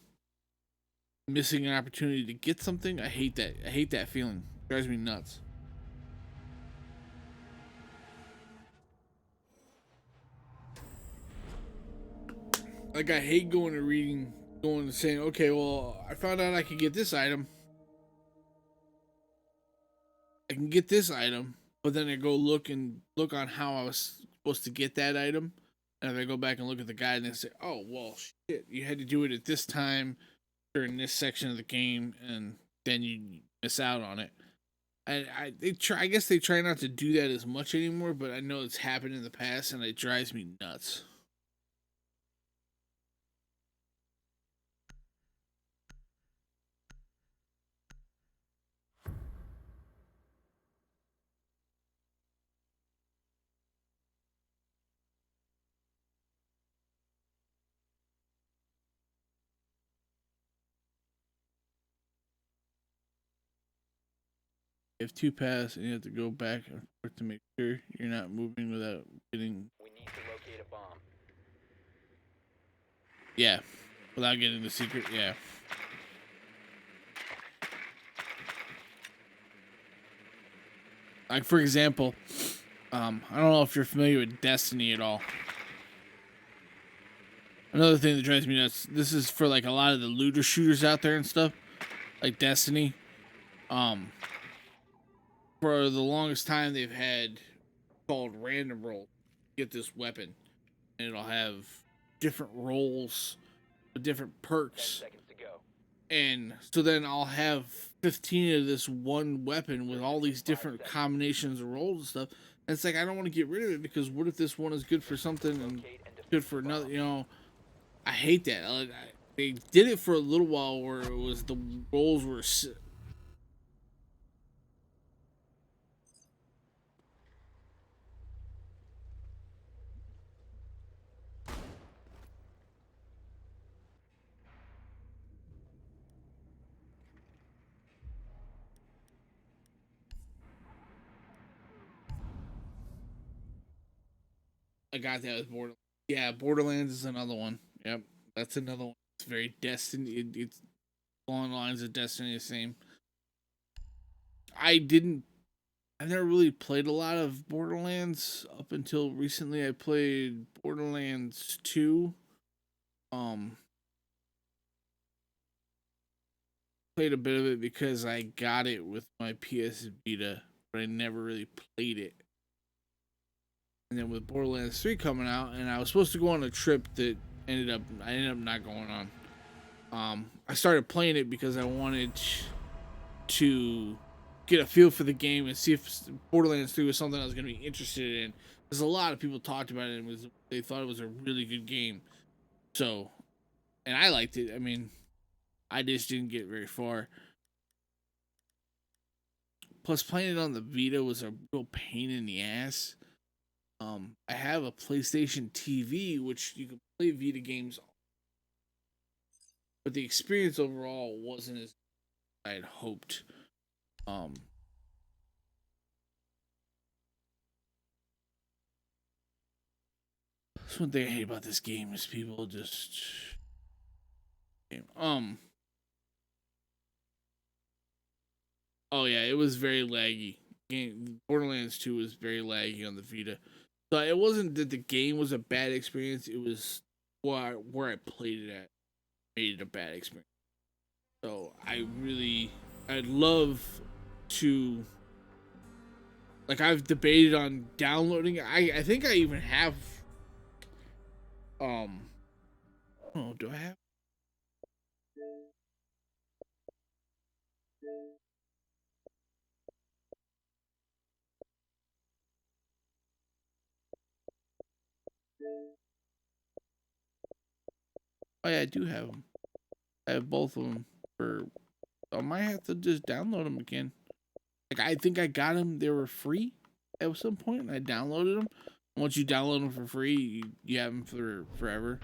missing an opportunity to get something. I hate that. I hate that feeling. It drives me nuts. Like, I hate going and saying, okay, well, I found out I could get this item. I can get this item, but then I go look on how I was supposed to get that item. And if I go back and look at the guide and they say, oh, well, shit, you had to do it at this time during this section of the game, and then you miss out on it. I guess they try not to do that as much anymore, but I know it's happened in the past, and it drives me nuts. You have 2 paths, and you have to go back and forth to make sure you're not moving without getting. We need to locate a bomb. Yeah, without getting the secret. Yeah. Like, for example, I don't know if you're familiar with Destiny at all. Another thing that drives me nuts. This is for like a lot of the looter shooters out there and stuff, like Destiny. For the longest time, they've had called random roll. Get this weapon, and it'll have different rolls with different 10 perks. seconds to go. And so then I'll have 15 of this one weapon with all these different combinations of rolls and stuff. And it's like, I don't want to get rid of it, because what if this one is good for something and Locate and defuse good for the another? bomb. You know, I hate that. They did it for a little while where it was the rolls were. I got that with Borderlands. Yeah, Borderlands is another one. Yep, that's another one. It's very Destiny. It's along the lines of Destiny, the same. I've never really played a lot of Borderlands up until recently. I played Borderlands 2. Played a bit of it because I got it with my PS Vita, but I never really played it. And then with Borderlands 3 coming out, and I was supposed to go on a trip that I ended up not going on. I started playing it because I wanted to get a feel for the game and see if Borderlands 3 was something I was going to be interested in. Because a lot of people talked about it and they thought it was a really good game. So, and I liked it. I mean, I just didn't get very far. Plus, playing it on the Vita was a real pain in the ass. I have a PlayStation TV, which you can play Vita games on, but the experience overall wasn't as I had hoped. That's one thing I hate about this game is people just oh yeah, it was very laggy. Borderlands 2 was very laggy on the Vita. So it wasn't that the game was a bad experience, it was where I played it at made it a bad experience. So I'd love to, like, I've debated on downloading it. I think I even have oh, do I have? Oh yeah, I do have them. I have both of them. I might have to just download them again. Like, I think I got them. They were free at some point, and I downloaded them. Once you download them for free, you have them for forever.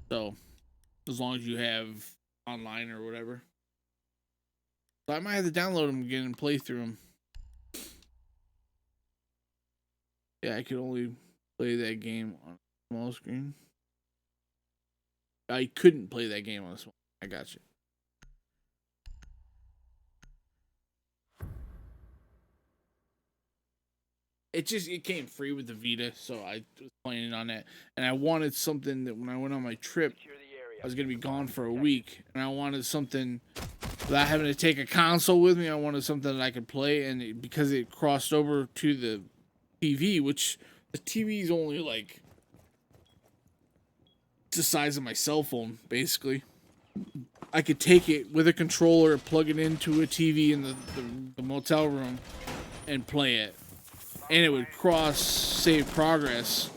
So, as long as you have online or whatever. So I might have to download them again and play through them. Yeah, I could only play that game on a small screen. I couldn't play that game on a small. I got you. it came free with the Vita, so I was playing on that. And I wanted something that when I went on my trip, Secure the area. I was gonna be gone for a week, and I wanted something without having to take a console with me. I wanted something that I could play, and because it crossed over to the TV, which the TV is only like the size of my cell phone, basically. I could take it with a controller, plug it into a TV in the motel room, and play it. And it would cross save progress.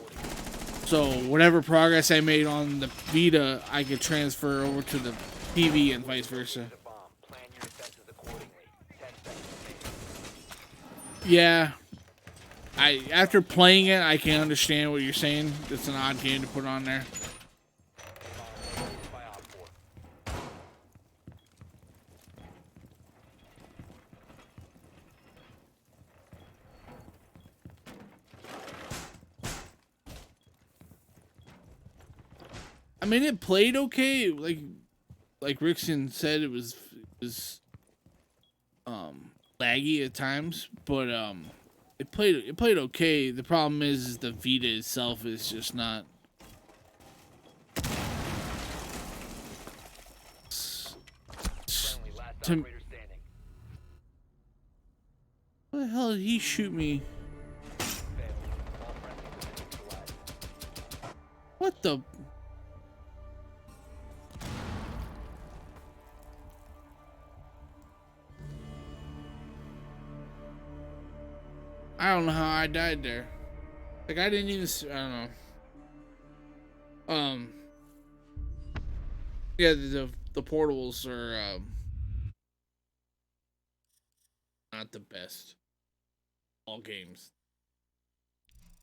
So whatever progress I made on the Vita, I could transfer over to the TV and vice versa. The bomb. Plan your defenses accordingly. 10 seconds remaining. Yeah. After playing it, I can understand what you're saying. It's an odd game to put on there. Bomb located by Op 4. I mean, it played okay. Like Rickson said, it was laggy at times, but it played okay. The problem is the Vita itself is just not. Friendly, last To- operator standing. What the hell did he shoot me? Failed. All friendlies have been neutralized. What the? I don't know how I died there. Like I didn't even. I don't know. Yeah, the portables are not the best. All games.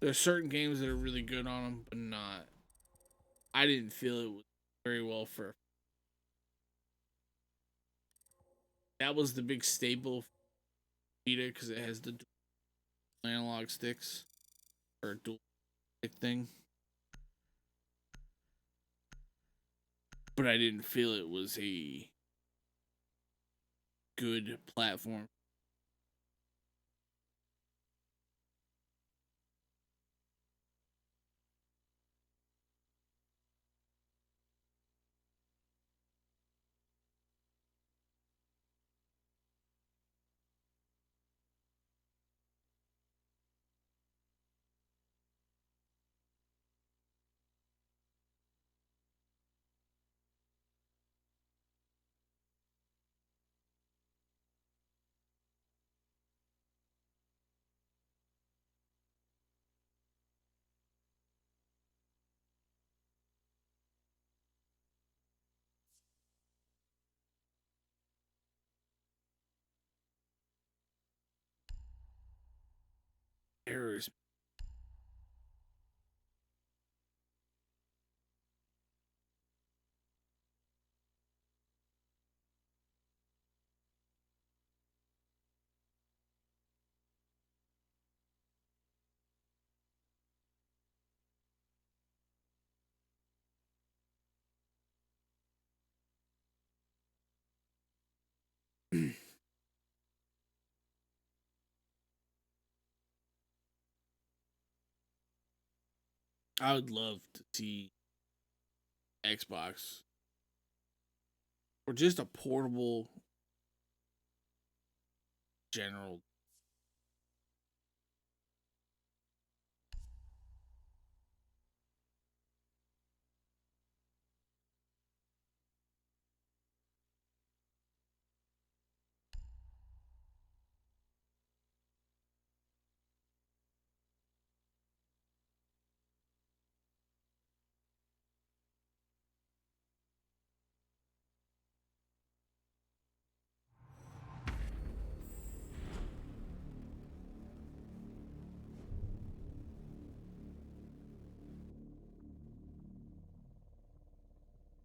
There's certain games that are really good on them, but not. I didn't feel it was very well for. That was the big staple for Vita because it has the dual analog sticks or dual stick thing. But I didn't feel it was a good platform. Errors. I would love to see Xbox or just a portable general.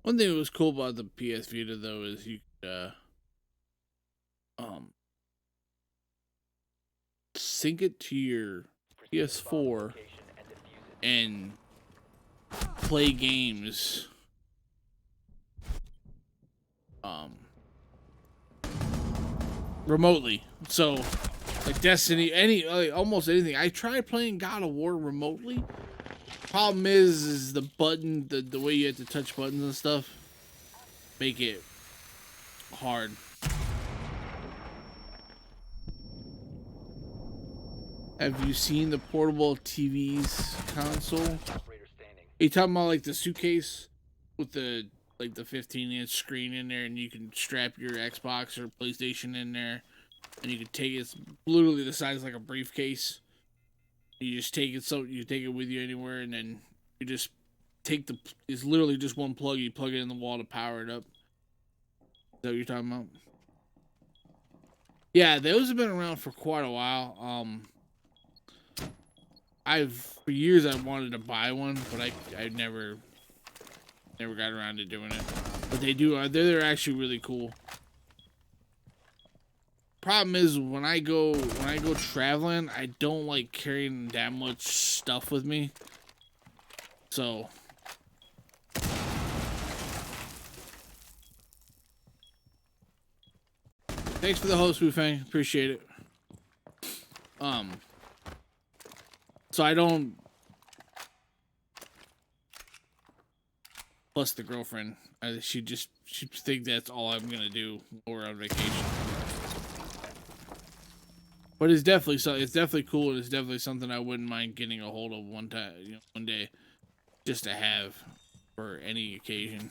One thing that was cool about the PS Vita though is you could sync it to your PS4 Location and defuse it. and play games remotely. So Like Destiny, almost anything. I tried playing God of War remotely. Problem is the button, the way you have to touch buttons and stuff, make it hard. Have you seen the portable TV's console? Operator standing. Are you talking about like the suitcase with the 15-inch screen in there, and you can strap your Xbox or PlayStation in there, and you can take it. It's literally the size like a briefcase. You just take it, so you take it with you anywhere, and then you just take it's literally just one plug. You plug it in the wall to power it up. Is that what you're talking about? Yeah, those have been around for quite a while. For years I wanted to buy one, but I never got around to doing it. But they're actually really cool. Problem is when I go traveling, I don't like carrying that much stuff with me. So thanks for the host, Wu-Fang. Appreciate it. So I don't. Plus the girlfriend, she think that's all I'm gonna do while we're on vacation. But it's definitely cool, and it's definitely something I wouldn't mind getting a hold of one day, just to have for any occasion.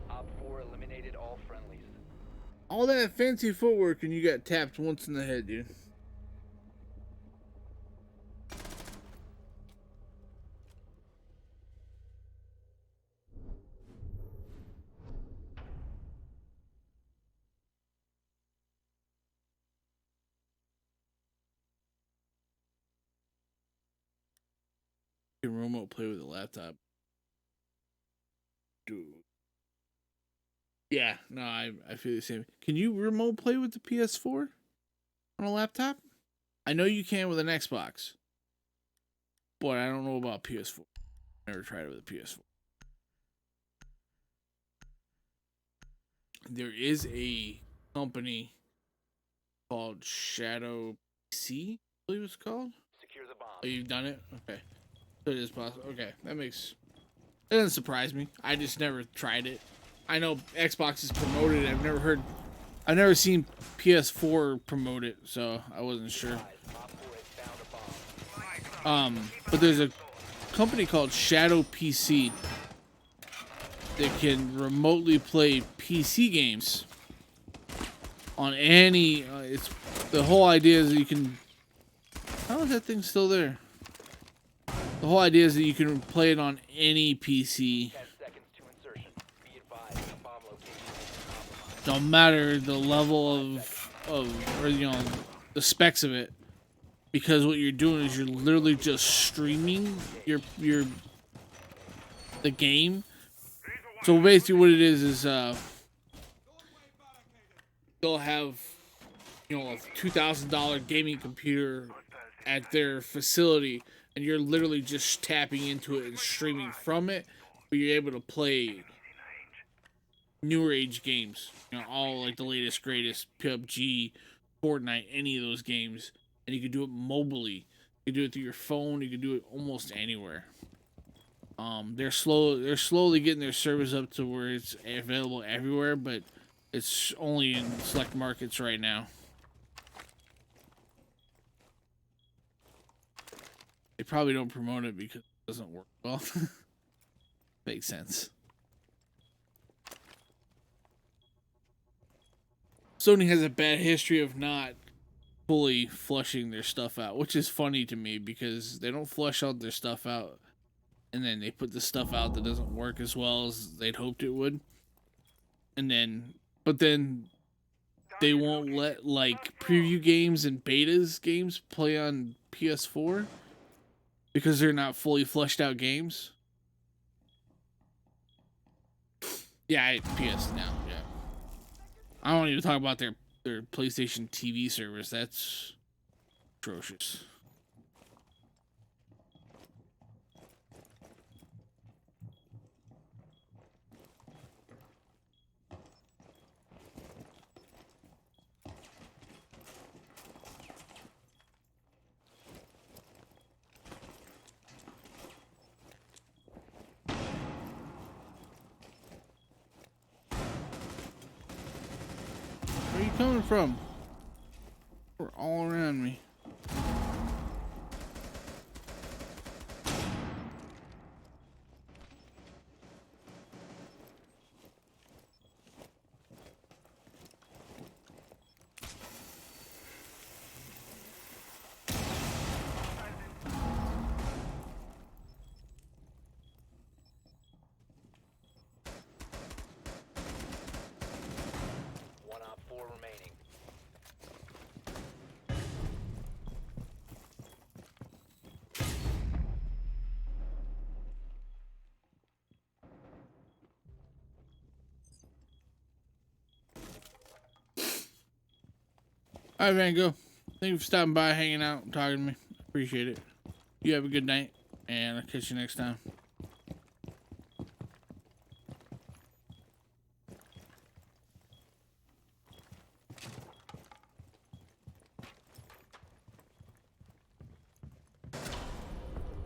Op 4 eliminated all friendlies. All that fancy footwork and you got tapped once in the head, dude. You can remote play with a laptop. Dude. Yeah, no, I feel the same. Can you remote play with the PS4 on a laptop? I know you can with an Xbox, but I don't know about PS4. Never tried it with a PS4. There is a company called Shadow PC, I believe it's called. Secure the bomb. Oh, you've done it? Okay. So it is possible. Okay, it doesn't surprise me. I just never tried it. I know Xbox is promoted. I've never seen PS4 promote it, so I wasn't sure. Op 4 has found a bomb. But there's a company called Shadow PC that can remotely play PC games on any. It's the whole idea is that you can. How is that thing still there? The whole idea is that you can play it on any PC. 10 seconds to insertion. Be advised, the bomb location is compromised. No matter the level or the specs of it, because what you're doing is you're literally just streaming the game. So basically what it is they'll have a $2,000 gaming computer at their facility, and you're literally just tapping into it and streaming from it, but you're able to play newer age games, all like the latest, greatest, PUBG, Fortnite, any of those games, and you can do it mobily. You can do it through your phone. You can do it almost anywhere. They're slowly getting their service up to where it's available everywhere, but it's only in select markets right now. They probably don't promote it because it doesn't work well. Makes sense. Sony has a bad history of not fully flushing their stuff out, which is funny to me because they don't flush out their stuff out and then they put the stuff out that doesn't work as well as they'd hoped it would. and then but then they won't let like preview games and betas games play on PS4 because they're not fully fleshed out games. Yeah, PS now. Yeah, I don't even talk about their PlayStation TV service. That's atrocious. Where are you coming from? We're all around me. One op 4 remaining. All right, Van Gogh. Thank you for stopping by, hanging out, talking to me. Appreciate it. You have a good night, and I'll catch you next time.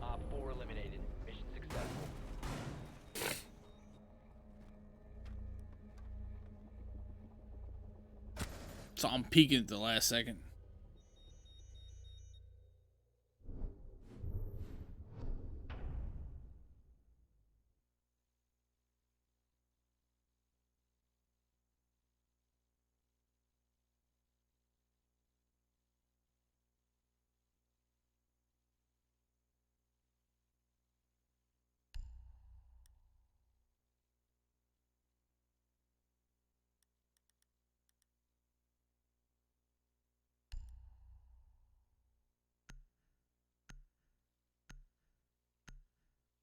Op 4 eliminated. Mission successful. So I'm peeking at the last second.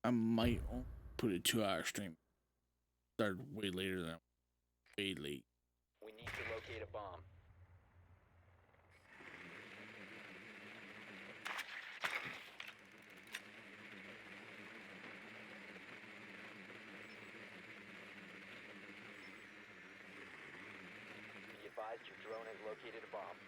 I might put a 2-hour stream. Started way later than way late. We need to locate a bomb. Be advised your drone has located a bomb.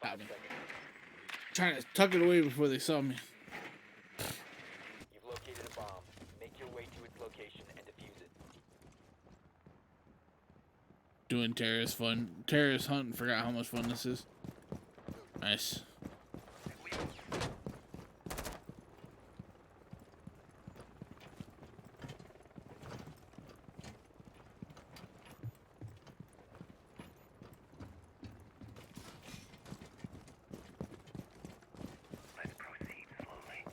Got me. Trying to tuck it away before they saw me. You've located a bomb. Make your way to its location and defuse it. Doing terrorist fun. Terrorist hunting. Forgot how much fun this is. Nice. Let's proceed slowly.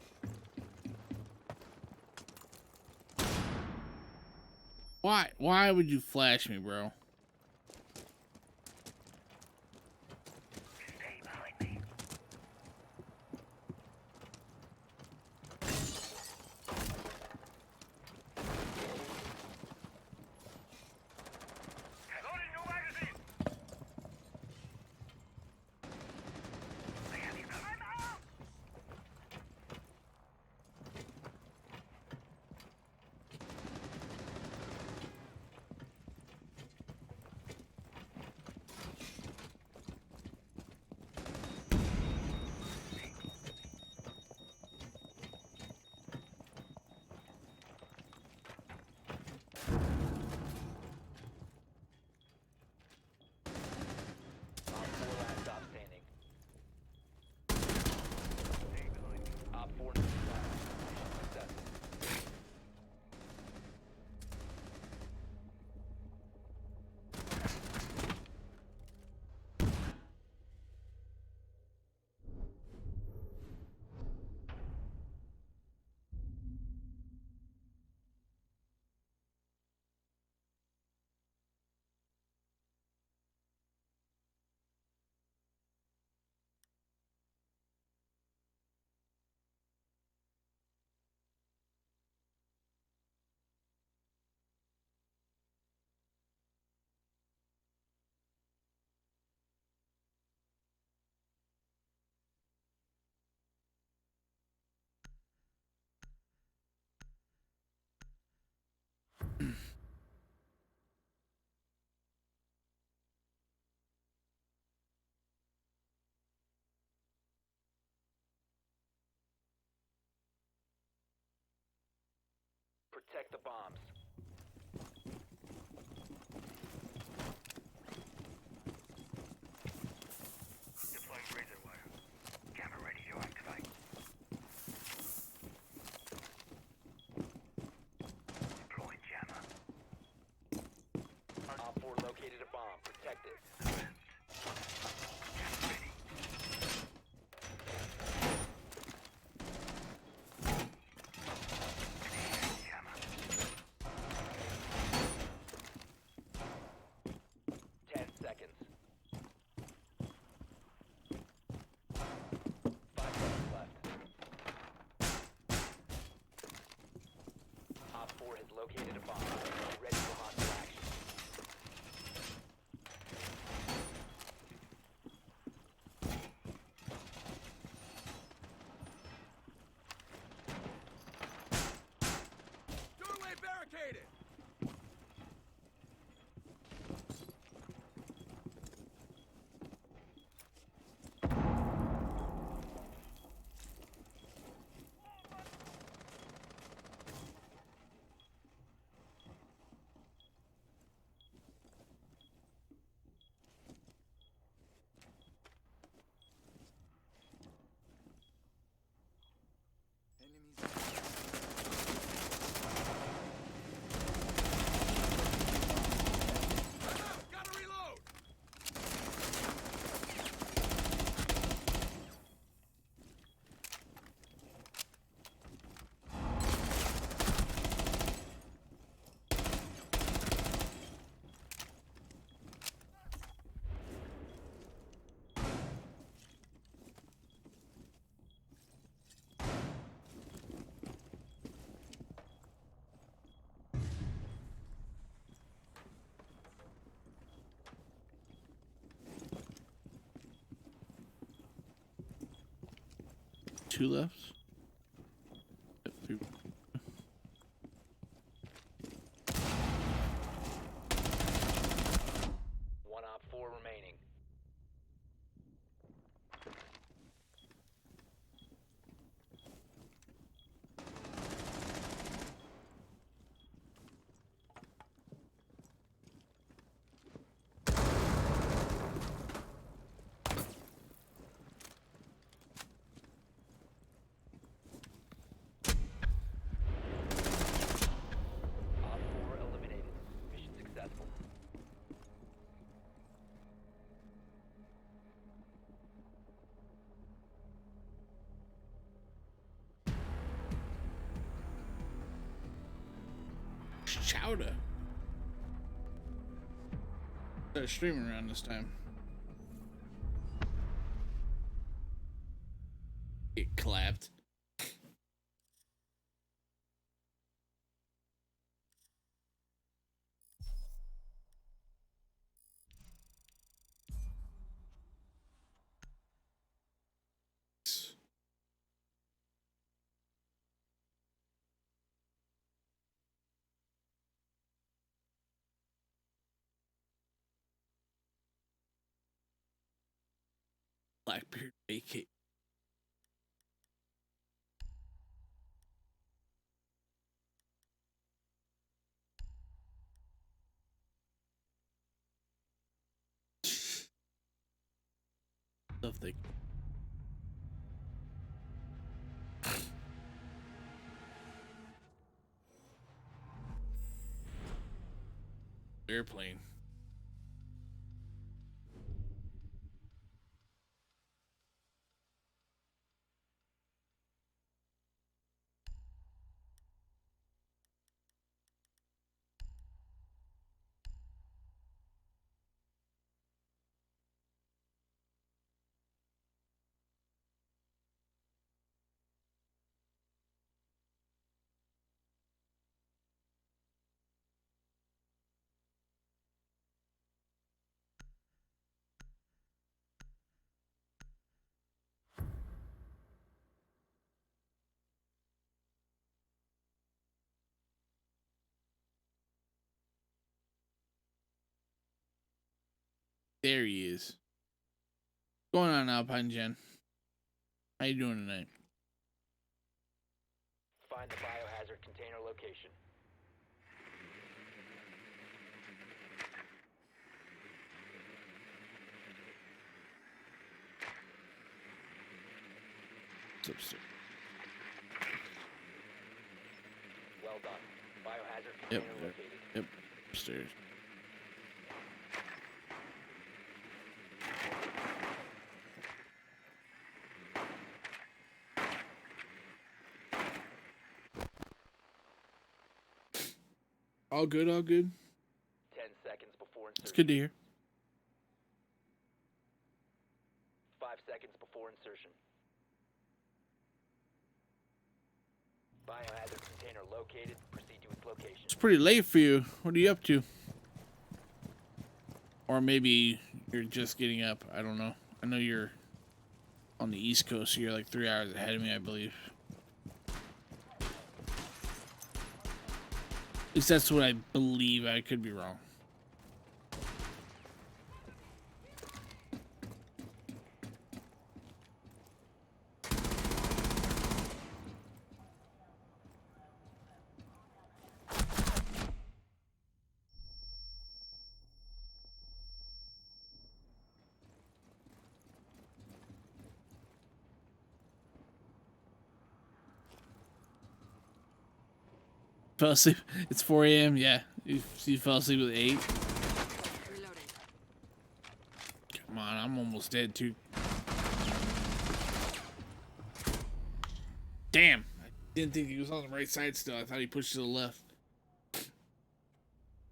Why? Why would you flash me, bro? Stay behind me. Loading new magazine. I have you covered. I'm out. Protect the bombs. Deploying razor wire. Camera ready to activate. Deploying jammer. Op 4 located a bomb. Protect it. Jammer ready. Jammer. 10 seconds. 5 seconds left. Op 4 has located a bomb. Be ready for hostile action. Doorway barricaded! I'm out! Gotta reload! Two left. Yep, three. One Op 4 remaining. Op 4 eliminated. Mission successful. Chowder. Started streaming around this time. Get clapped. Blackbeard vacate. Stuff they. Airplane. There he is. What's going on, Alpine Gen? How you doing tonight? Find the biohazard container location. It's upstairs. Well done. Biohazard Yep, container yep, located. yep, upstairs. All good, all good. 10 seconds before It's insertion. good to hear. 5 seconds before insertion. Biohazard container located. Proceed to its location. It's pretty late for you. What are you up to? Or maybe you're just getting up. I don't know. I know you're on the East Coast, so you're like 3 hours ahead of me, I believe. At least that's what I believe. I could be wrong. Fell asleep. It's 4 a.m. Yeah, you fell asleep at 8. Reloading. Come on, I'm almost dead too. Damn, I didn't think he was on the right side still. I thought he pushed to the left.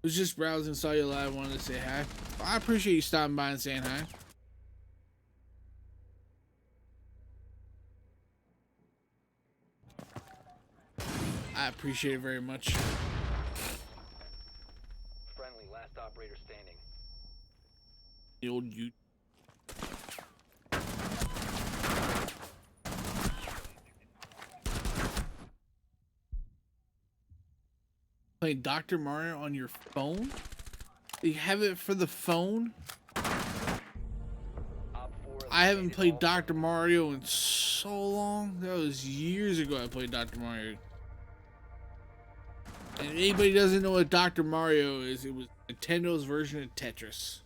Was just browsing, saw you live, wanted to say hi. Well, I appreciate you stopping by and saying hi. I appreciate it very much. Friendly, last operator standing. The old you. Play Dr. Mario on your phone? You have it for the phone? Op 4 I haven't eliminated played all Dr. Mario in so long. That was years ago I played Dr. Mario. And if anybody doesn't know what Dr. Mario is, it was Nintendo's version of Tetris.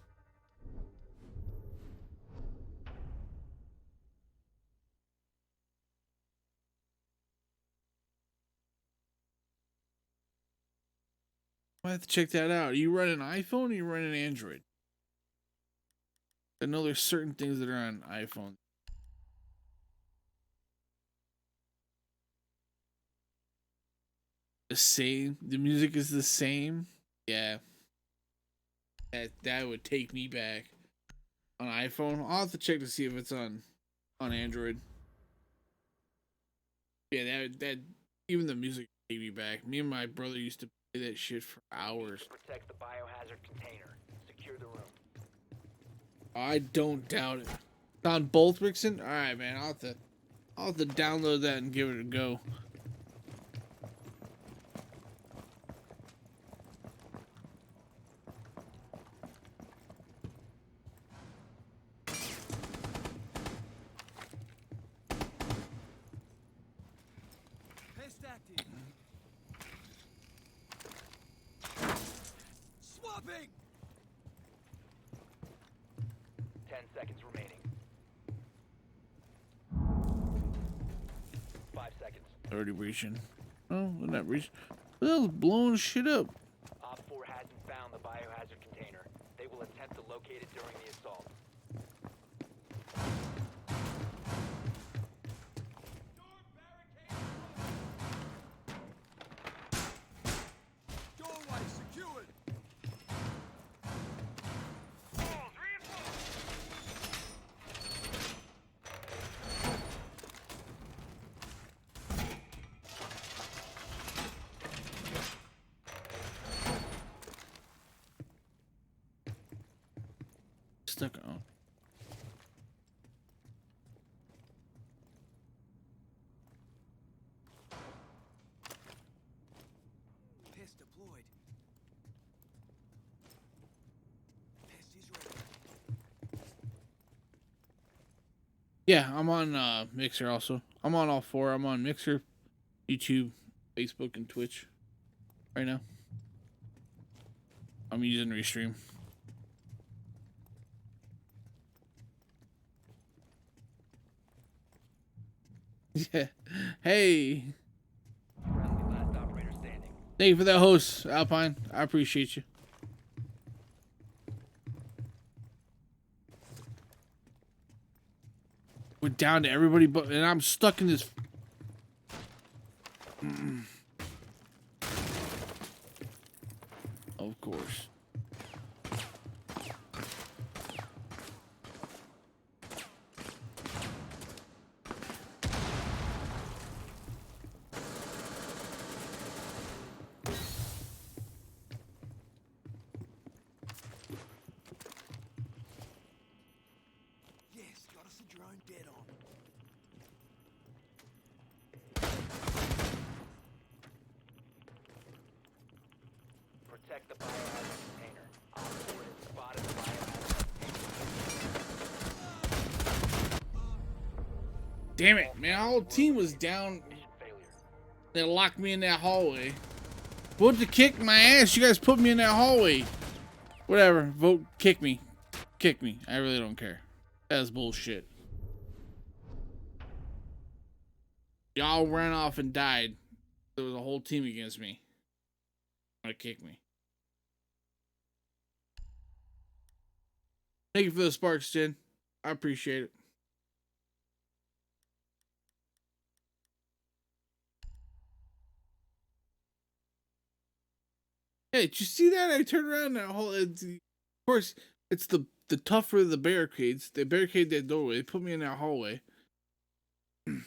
I have to check that out. Are you running iPhone or you running Android? I know there's certain things that are on iPhone. The same. The music is the same. Yeah. That would take me back. On iPhone, I'll have to check to see if it's on Android. Yeah, that even the music take me back. Me and my brother used to play that shit for hours. Protect the biohazard container. Secure the room. I don't doubt it. On both, Rickson? Alright, man. I'll have to download that and give it a go. Pest active. Swapping. 10 seconds remaining. 5 seconds. Already reaching. Oh, we're not reaching. Well, blowing shit up. Op 4 hasn't found the biohazard container. They will attempt to locate it during the assault. Doorway secured. Walls reinforced. Stuck on. Pest deployed. Pest is ready. Yeah, I'm on Mixer also. I'm on all four. I'm on Mixer, YouTube, Facebook, and Twitch right now. I'm using Restream. Yeah. Hey. Friendly, last operator standing. Thank you for that host, Alpine. I appreciate you. We're down to everybody but, and I'm stuck in this. Of course. Yes, got us a drone dead on. Protect the biohazard container. Op 4 has spotted the biohazard Damn it, man. Our whole team was down. mission failure. They locked me in that hallway. Vote to kick my ass. You guys put me in that hallway. Whatever. Vote. Kick me. Kick me. I really don't care. That's bullshit. Y'all ran off and died. There was a whole team against me. Want to kick me. Thank you for the sparks, Jen. I appreciate it. Hey, did you see that? I turned around that whole. Of course, it's the tougher the barricades. They barricade that doorway. They put me in that hallway. You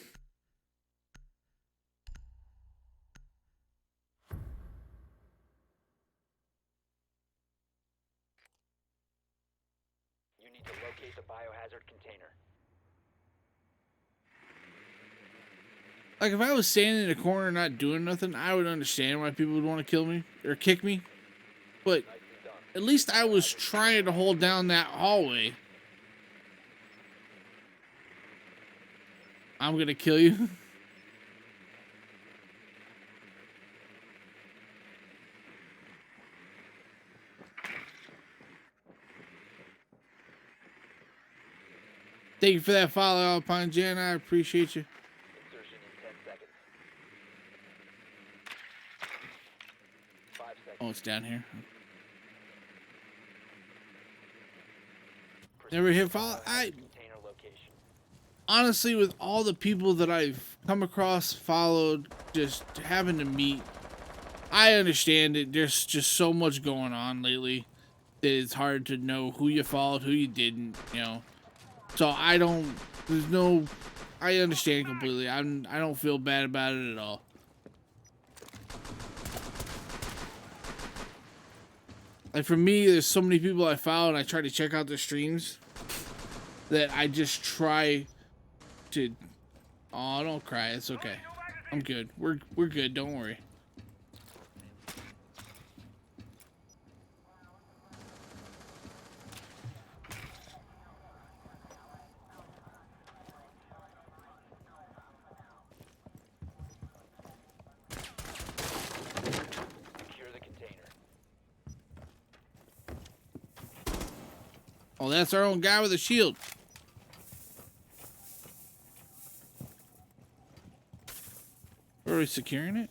need to locate the biohazard container. Like, if I was standing in a corner not doing nothing, I would understand why people would want to kill me or kick me. But Nicely done. at least I was trying to hold down that hallway. I'm gonna kill you. Thank you for that follow, Alpine Jen. I appreciate you. Insertion in 10 seconds. 5 seconds. Oh, it's down here. Never hit follow. Container location. Honestly, with all the people that I've come across, followed, just having to meet, I understand it. There's just so much going on lately that it's hard to know who you followed, who you didn't, you know. So I understand completely. I don't feel bad about it at all. Like, for me, there's so many people I follow and I try to check out their streams that I just try to. Oh, don't cry. It's okay. I'm good. We're good. Don't worry. Secure the container. Oh, that's our own guy with a shield. Are we securing it?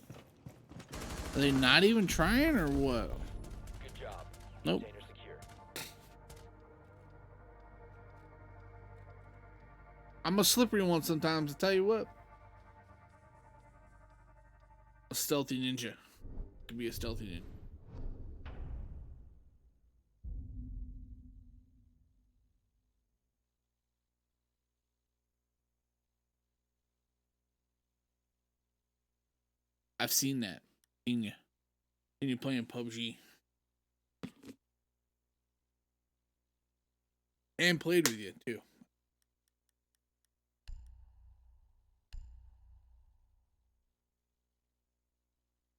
Are they not even trying or what? Good job. Nope. Container secure. I'm a slippery one sometimes, I tell you what. A stealthy ninja. Could be a stealthy ninja. I've seen that. Seen you. Seen you playing PUBG. And played with you too.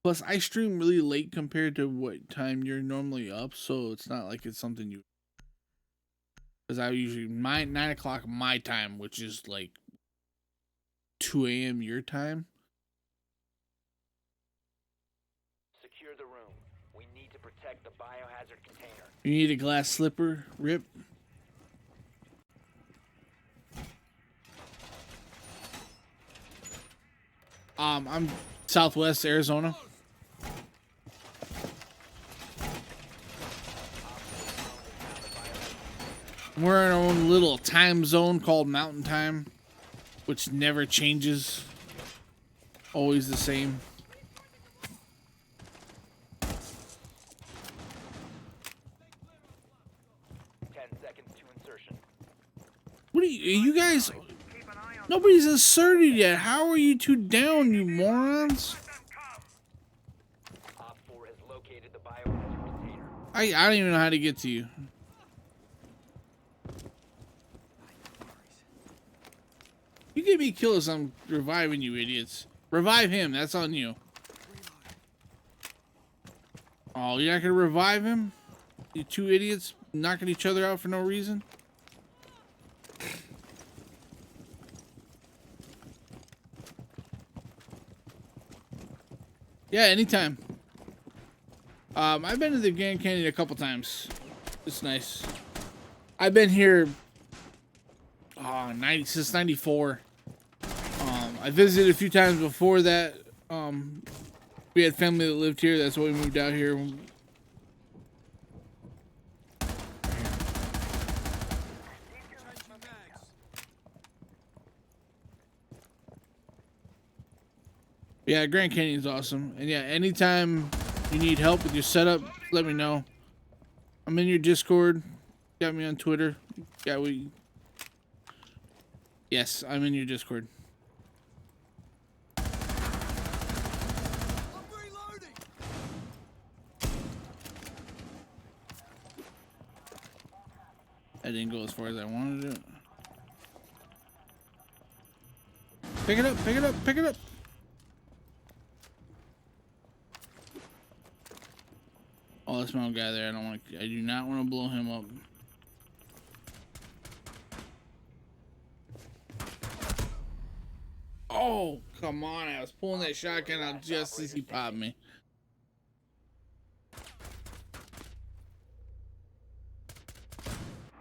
Plus, I stream really late compared to what time you're normally up, so it's not like it's something you. Because I usually 9 o'clock my time, which is like 2 a.m. your time. Secure the room. We need to protect the biohazard container. You need a glass slipper, Rip. I'm Southwest Arizona. We're in our own little time zone called Mountain Time, which never changes. Always the same. What are you guys? Nobody's asserted yet. How are you two down, you morons? Op 4 has located the biohazard container. I don't even know how to get to you. You get me killed as I'm reviving you, idiots. Revive him. That's on you. Oh, you're not gonna revive him? You two idiots knocking each other out for no reason? Yeah, anytime. I've been to the Grand Canyon a couple times. It's nice. I've been here since '94. I visited a few times before that. We had family that lived here. That's why we moved out here. Yeah, Grand Canyon's awesome. And yeah, anytime you need help with your setup, let me know. I'm in your Discord. Got me on Twitter. Yes, I'm in your Discord. I'm reloading. I didn't go as far as I wanted to. Pick it up, pick it up, pick it up. Oh, that's my guy there. I do not want to blow him up. Oh, come on. I was pulling that shotgun out just as he popped me.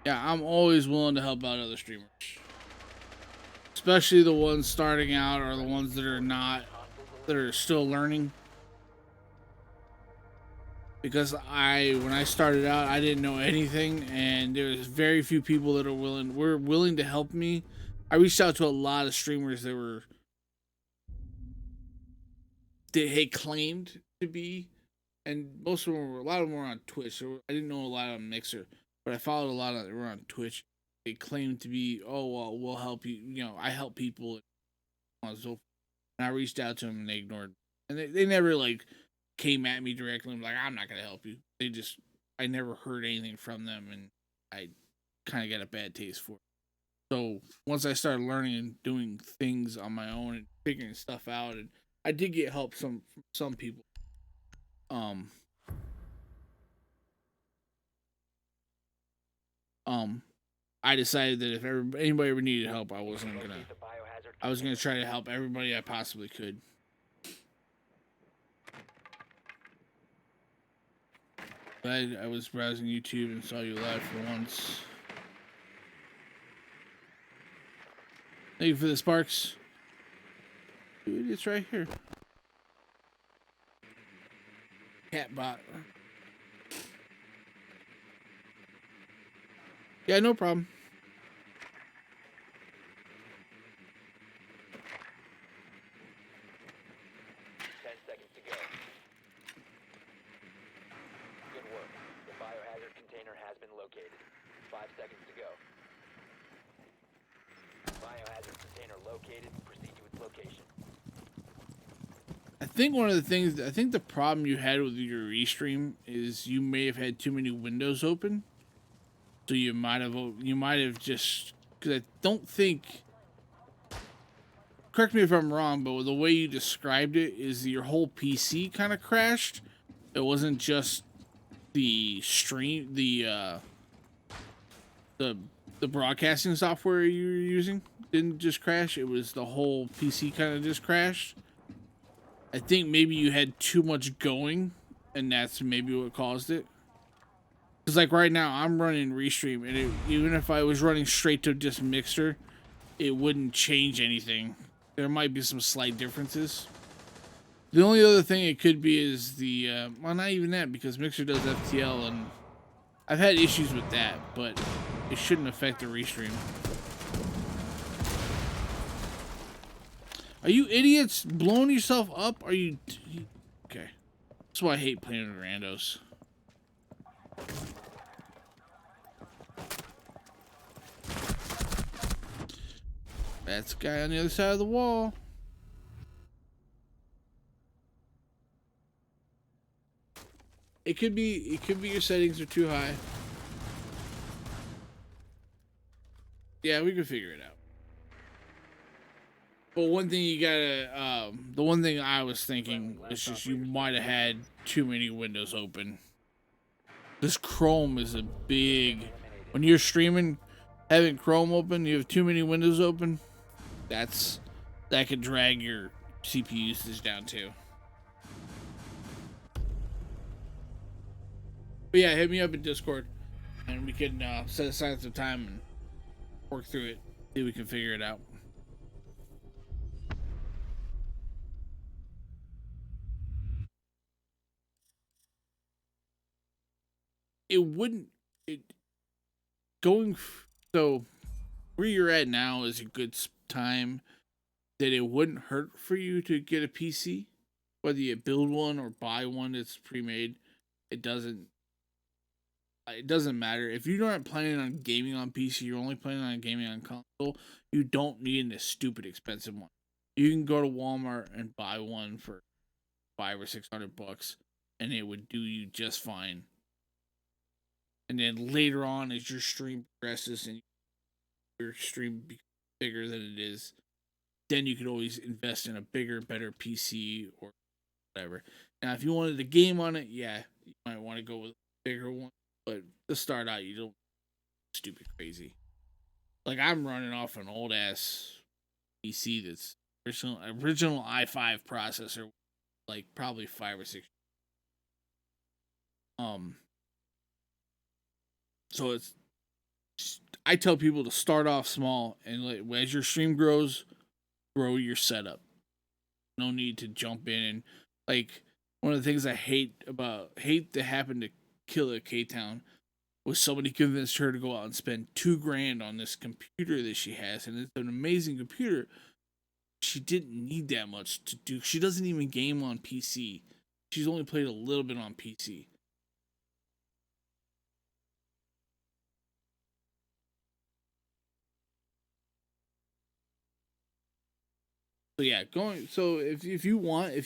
Yeah, I'm always willing to help out other streamers. Especially the ones starting out or the ones that are still learning. Because when I started out, I didn't know anything, and there's very few people that were willing to help me. I reached out to a lot of streamers that had claimed to be, and a lot of them were on Twitch. So I didn't know a lot on Mixer, but I followed a lot that were on Twitch. They claimed to be, oh well, we'll help you. You know, I help people, and I reached out to them, and they ignored me. And they never came at me directly and like, I'm not gonna help you. I never heard anything from them, and I kind of got a bad taste for it. So once I started learning and doing things on my own and figuring stuff out, and I did get help from some people. I decided that if anybody ever needed help, I was gonna try to help everybody I possibly could. I was browsing YouTube and saw you live for once. Thank you for the sparks. Dude, it's right here. Catbot. Yeah, no problem. Located. 5 seconds to go. Biohazard container located. Proceed to its location. I think the problem you had with your restream is you may have had too many windows open. So you might have just, because I don't think, correct me if I'm wrong, but the way you described it is your whole PC kind of crashed. It wasn't just the stream, the broadcasting software you were using didn't just crash. It was the whole PC kind of just crashed. I think maybe you had too much going, and that's maybe what caused it. Because like right now, I'm running Restream, and even if I was running straight to just Mixer, it wouldn't change anything. there might be some slight differences. The only other thing it could be is the well, not even that, because Mixer does FTL, and I've had issues with that, but it shouldn't affect the restream. Are you idiots blowing yourself up? Are you okay? That's why I hate playing with randos. That's the guy on the other side of the wall. It could be your settings are too high. Yeah, we can figure it out. But one thing you gotta, the one thing I was thinking was just you might have had too many windows open. This Chrome is a big, when you're streaming, having Chrome open, you have too many windows open. That could drag your CPU usage down too. But yeah, hit me up in Discord, and we can set aside some time and work through it. See if we can figure it out. It wouldn't. So where you're at now is a good time that it wouldn't hurt for you to get a PC, whether you build one or buy one that's pre-made. It doesn't matter. If you're not planning on gaming on PC, you're only planning on gaming on console, you don't need a stupid expensive one. You can go to Walmart and buy one for $500 or $600, and it would do you just fine. And then later on, as your stream progresses and your stream becomes bigger than it is, then you could always invest in a bigger, better PC or whatever. Now, if you wanted a game on it, yeah, you might want to go with a bigger one. But to start out, you don't stupid crazy. Like, I'm running off an old ass PC that's original i5 processor, like probably 5 or 6. So it's, I tell people to start off small, and as your stream grows, grow your setup. No need to jump in and, like, one of the things I hate that happened to Killa K-Town was somebody convinced her to go out and spend $2,000 on this computer that she has, and it's an amazing computer. She didn't need that much to do. She doesn't even game on PC. She's only played a little bit on PC. So yeah, if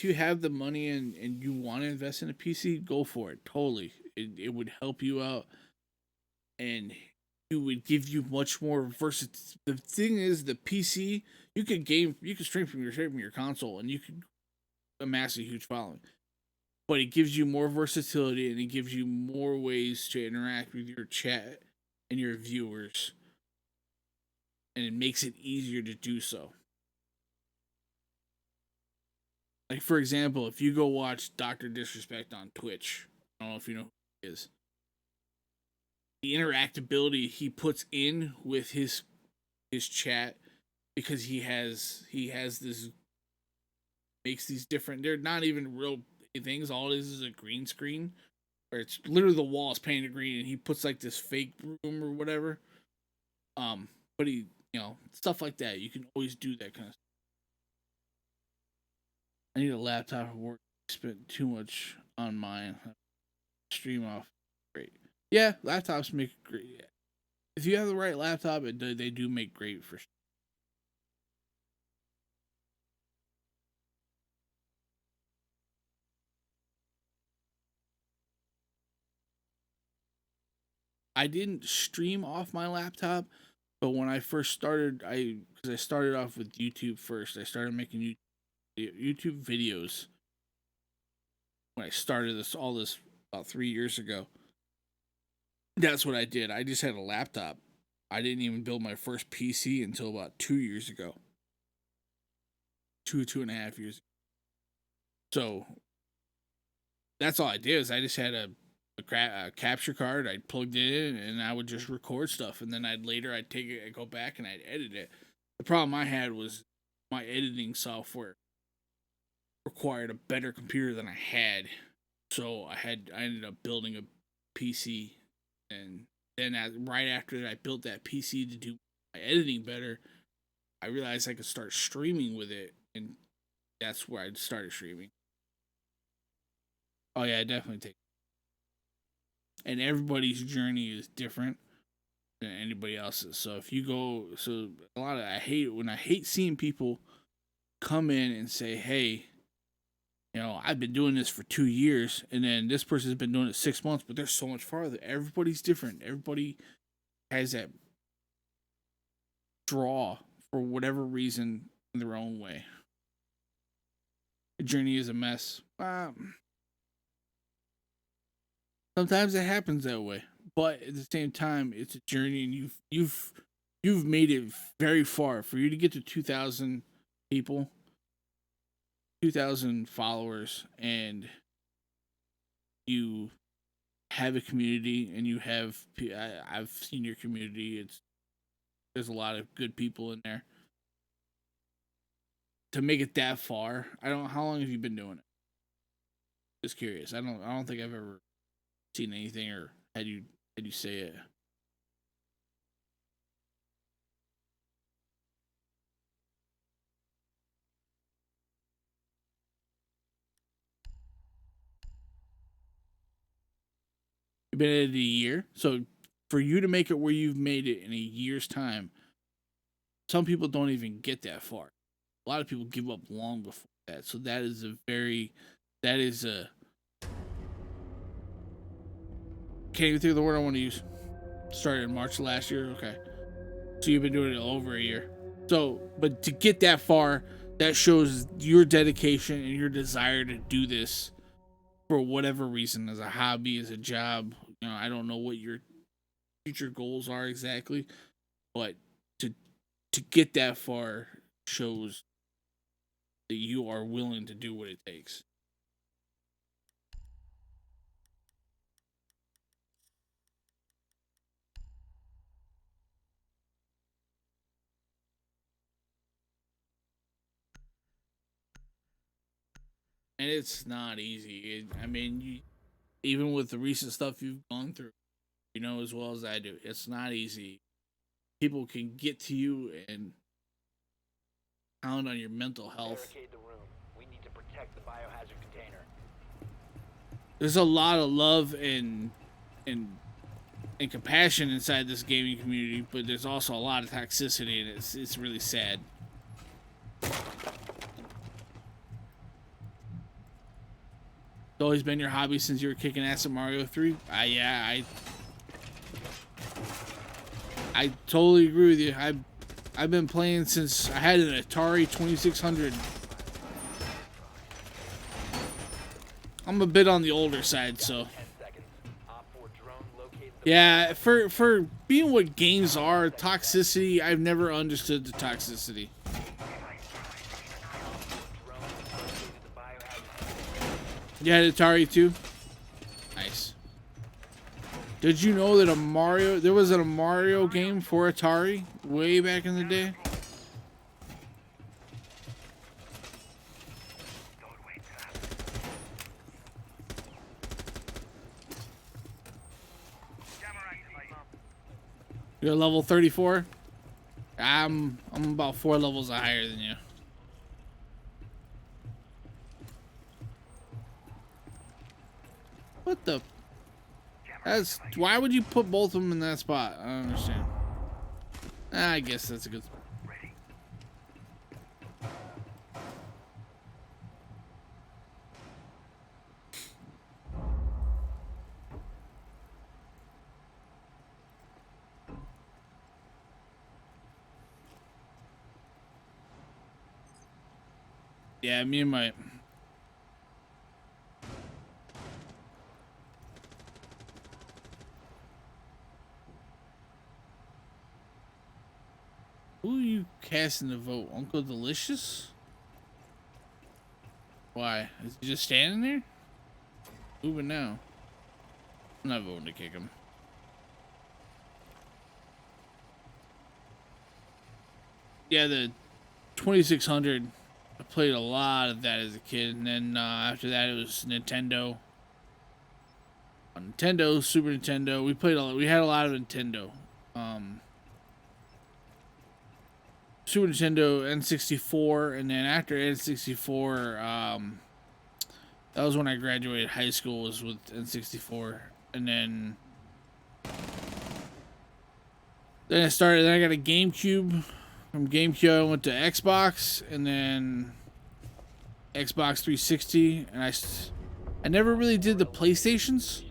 you have the money and you want to invest in a PC, go for it. Totally. It would help you out, and it would give you much more versatility. The thing is, the PC, you could stream from your console, and you could amass a huge following. But it gives you more versatility, and it gives you more ways to interact with your chat and your viewers, and it makes it easier to do so. Like, for example, if you go watch Dr. Disrespect on Twitch, I don't know if you know who he is. The interactability he puts in with his chat, because he has this, makes these different, they're not even real things. All it is a green screen, where it's literally the wall is painted green, and he puts like this fake room or whatever. But he, stuff like that. You can always do that kind of stuff. I need a laptop at work. I spent too much on mine. Stream off. Great. Yeah, laptops make great. Yeah. If you have the right laptop, they do make great for sure. I didn't stream off my laptop, but when I first started, because I started off with YouTube first. I started making YouTube videos when I started all this about 3 years ago. That's what I did. I just had a laptop. I didn't even build my first PC until about 2 years ago. 2.5 years ago. So that's all I did. Is I just had a capture card. I plugged it in, and I would just record stuff, and then I'd take it, I'd go back, and I'd edit it. The problem I had was my editing software required a better computer than I had. So I ended up building a PC, and then right after I built that PC to do my editing better, I realized I could start streaming with it, and that's where I started streaming. Oh yeah, definitely take. And everybody's journey is different than anybody else's. So if you go, I hate seeing people come in and say, "Hey, I've been doing this for 2 years, and then this person's been doing it 6 months, but they're so much farther." Everybody's different. Everybody has that draw for whatever reason in their own way. The journey is a mess. Sometimes it happens that way, but at the same time, it's a journey, and you've made it very far. For you to get to 2,000 people, 2,000 followers, and you have a community, and I've seen your community. There's a lot of good people in there. To make it that far, how long have you been doing it? Just curious. I don't think I've ever seen anything or had you say it. You've been at it a year, so for you to make it where you've made it in a year's time, some people don't even get that far. A lot of people give up long before that. So that is can't even think of the word I want to use. Started in March last year. Okay. So you've been doing it over a year. So, but to get that far, that shows your dedication and your desire to do this for whatever reason, as a hobby, as a job. I don't know what your future goals are exactly, but to get that far shows that you are willing to do what it takes. And it's not easy. Even with the recent stuff you've gone through, as well as I do, it's not easy. People can get to you and pound on your mental health. Barricade the room. We need to protect the biohazard container. There's a lot of love and compassion inside this gaming community, but there's also a lot of toxicity, and it's really sad. It's always been your hobby since you were kicking ass at Mario 3. I totally agree with you. I've been playing since I had an Atari 2600. I'm a bit on the older side, so. Yeah, for being what games are, toxicity, I've never understood the toxicity. You had Atari too? Nice. Did you know that there was a Mario game for Atari way back in the day? You're level 34? I'm about 4 levels higher than you. What the? Why would you put both of them in that spot? I don't understand. I guess that's a good spot. Yeah, me and my... Who are you casting the vote? Uncle Delicious? Why? Is he just standing there? Moving now. I'm not voting to kick him. Yeah, the 2600. I played a lot of that as a kid, and then after that it was Nintendo. Nintendo, Super Nintendo. We had a lot of Nintendo. Super Nintendo, N64, and then after N64, that was when I graduated high school, was with N64, and then I got a GameCube. From GameCube I went to Xbox, and then Xbox 360, and I never really did the PlayStations.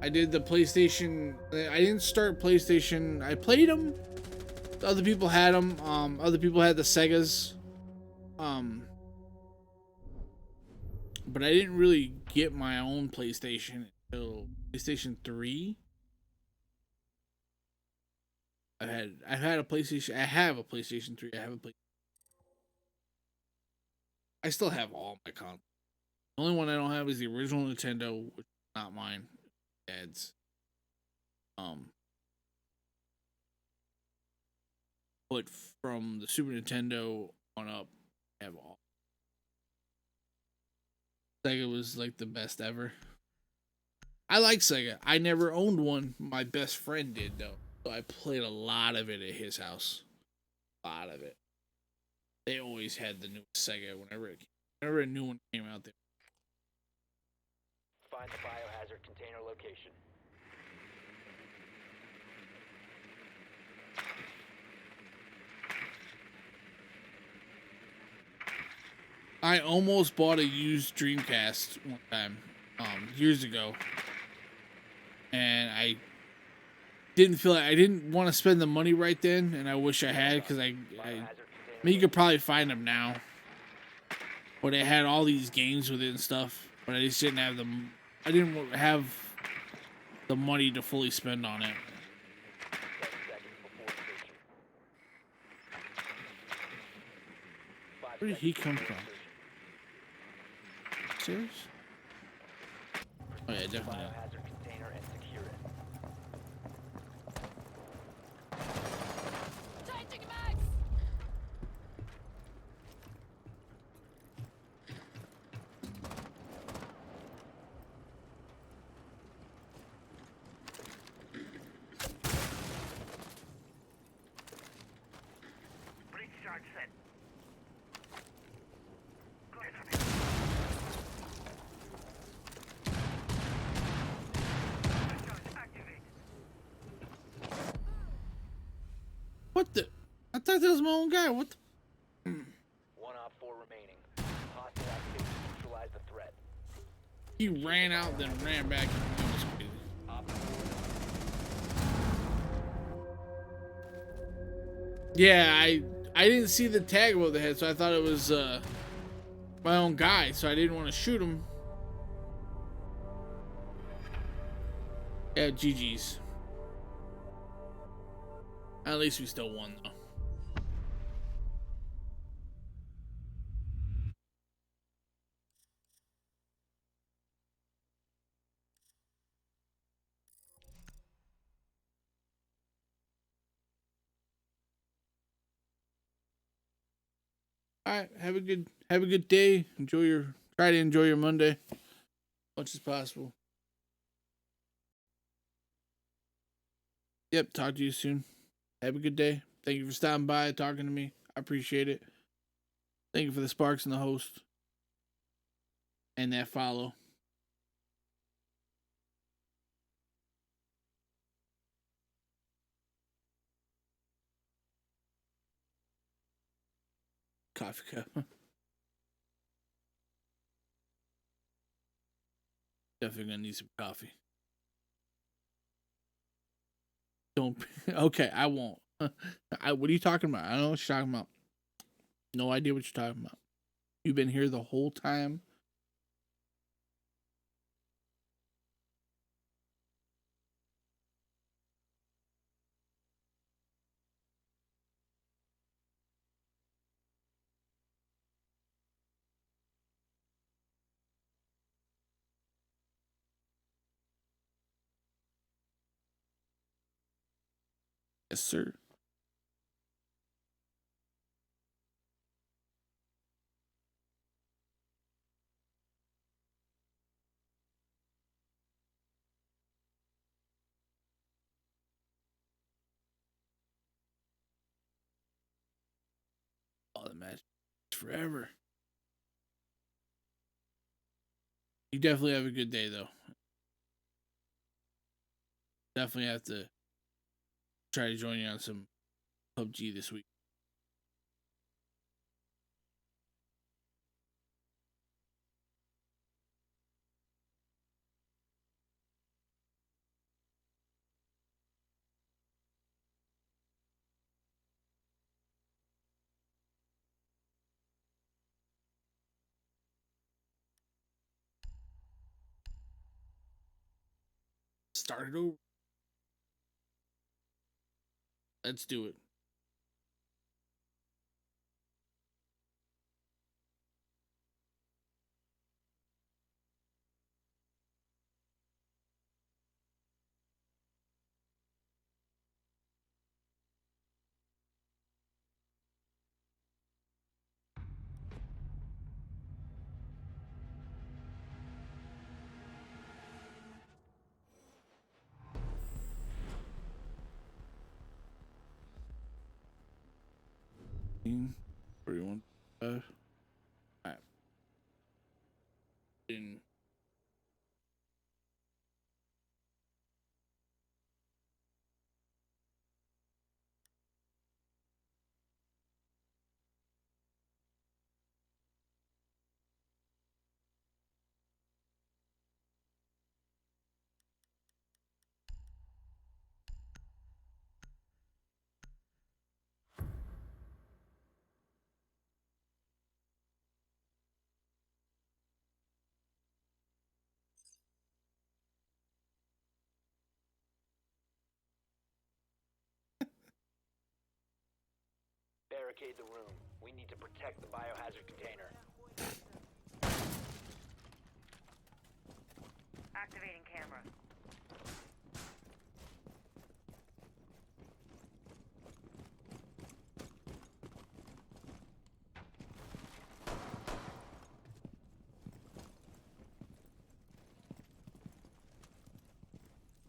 I did the PlayStation. I didn't start PlayStation. I played them. Other people had them. Other people had the Segas. But I didn't really get my own PlayStation until PlayStation 3. I've had a PlayStation. I have a PlayStation 3. I still have all my consoles. The only one I don't have is the original Nintendo, which is not mine. Dad's. But from the Super Nintendo on up, I have all. Sega was like the best ever. I like Sega. I never owned one. My best friend did though. So I played a lot of it at his house. A lot of it. They always had the new Sega whenever a new one came out there. Find the biohazard container location. I almost bought a used Dreamcast one time, years ago, and I didn't want to spend the money right then, and I wish I had, because I mean, you could probably find them now, but it had all these games with it and stuff, but I just didn't have them. I didn't have the money to fully spend on it. 10 seconds before insertion. 5 Where did he seconds come before from? insertion. Serious? Oh yeah, Proceed to the definitely. biohazard container and secure it. Changing mags! Breach charge set. Go ahead. Charge activate. What the? I thought that was my own guy. What the? 1 op 4 remaining. Hostile activity neutralize the threat. He ran out, then ran back. That was crazy. Op Yeah, I didn't see the tag above the head, so I thought it was my own guy, so I didn't want to shoot him. Yeah, GG's. At least we still won, though. All right, have a good day. Try to enjoy your Monday as much as possible. Yep, talk to you soon. Have a good day. Thank you for stopping by, talking to me. I appreciate it. Thank you for the sparks and the host and that follow. Coffee cup. Definitely gonna need some coffee. Don't. Okay, I won't. What are you talking about? I don't know what you're talking about. No idea what you're talking about. You've been here the whole time. Yes, sir. forever. You definitely have a good day, though. Definitely have to try to join you on some PUBG this week. Start it over. Let's do it. Where you want? Alright. In Barricade the room. We need to protect the biohazard container. Activating camera.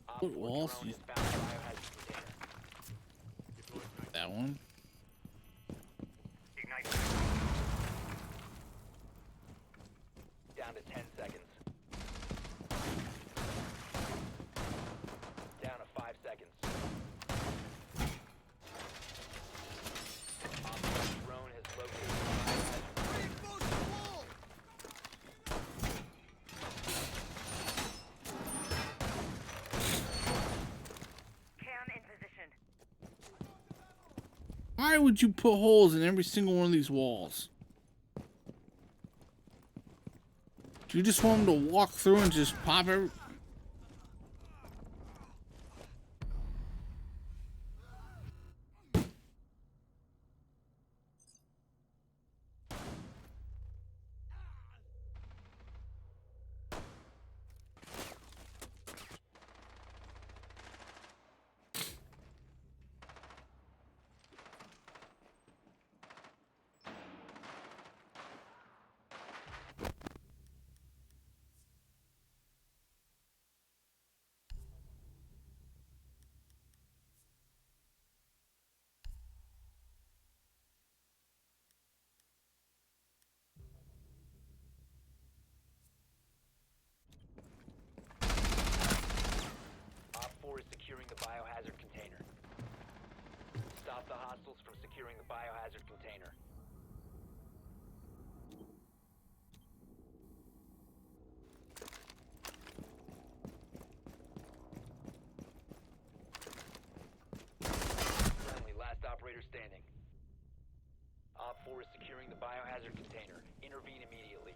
Op What 4 walls drone you- has found the biohazard container. that one. Ignite. Down to 10 seconds. Down to 5 seconds. Op 4 drone has located the biohazard container. Reinforce the wall! Cam in position. Why would you put holes in every single one of these walls? Do you just want them to walk through and just pop every... Op 4 is securing the biohazard container. Stop the hostiles from securing the biohazard container. Friendly, last operator standing. Op 4 is securing the biohazard container. Intervene immediately.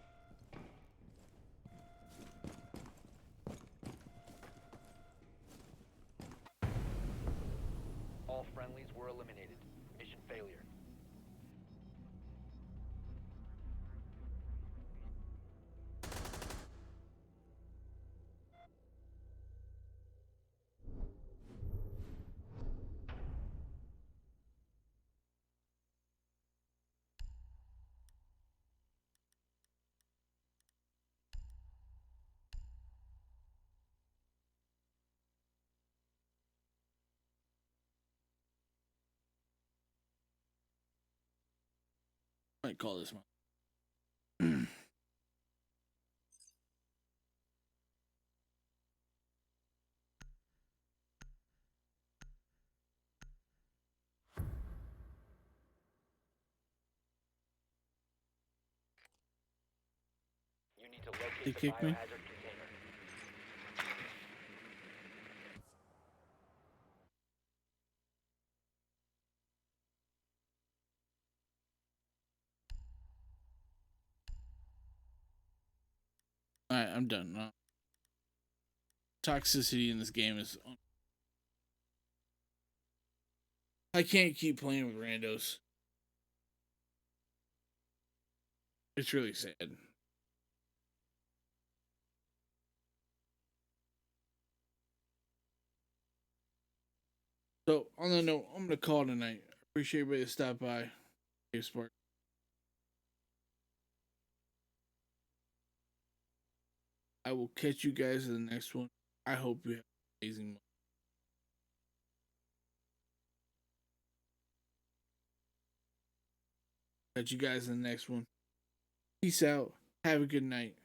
All friendlies were eliminated. Mission failure. Might call this one. You need to locate They the kicked me? biohazard container. Alright, I'm done. Toxicity in this game is. I can't keep playing with randos. It's really sad. So, on that note, I'm going to call tonight. Appreciate everybody that stopped by. Hey, Spark. I will catch you guys in the next one. I hope you have an amazing month. Catch you guys in the next one. Peace out. Have a good night.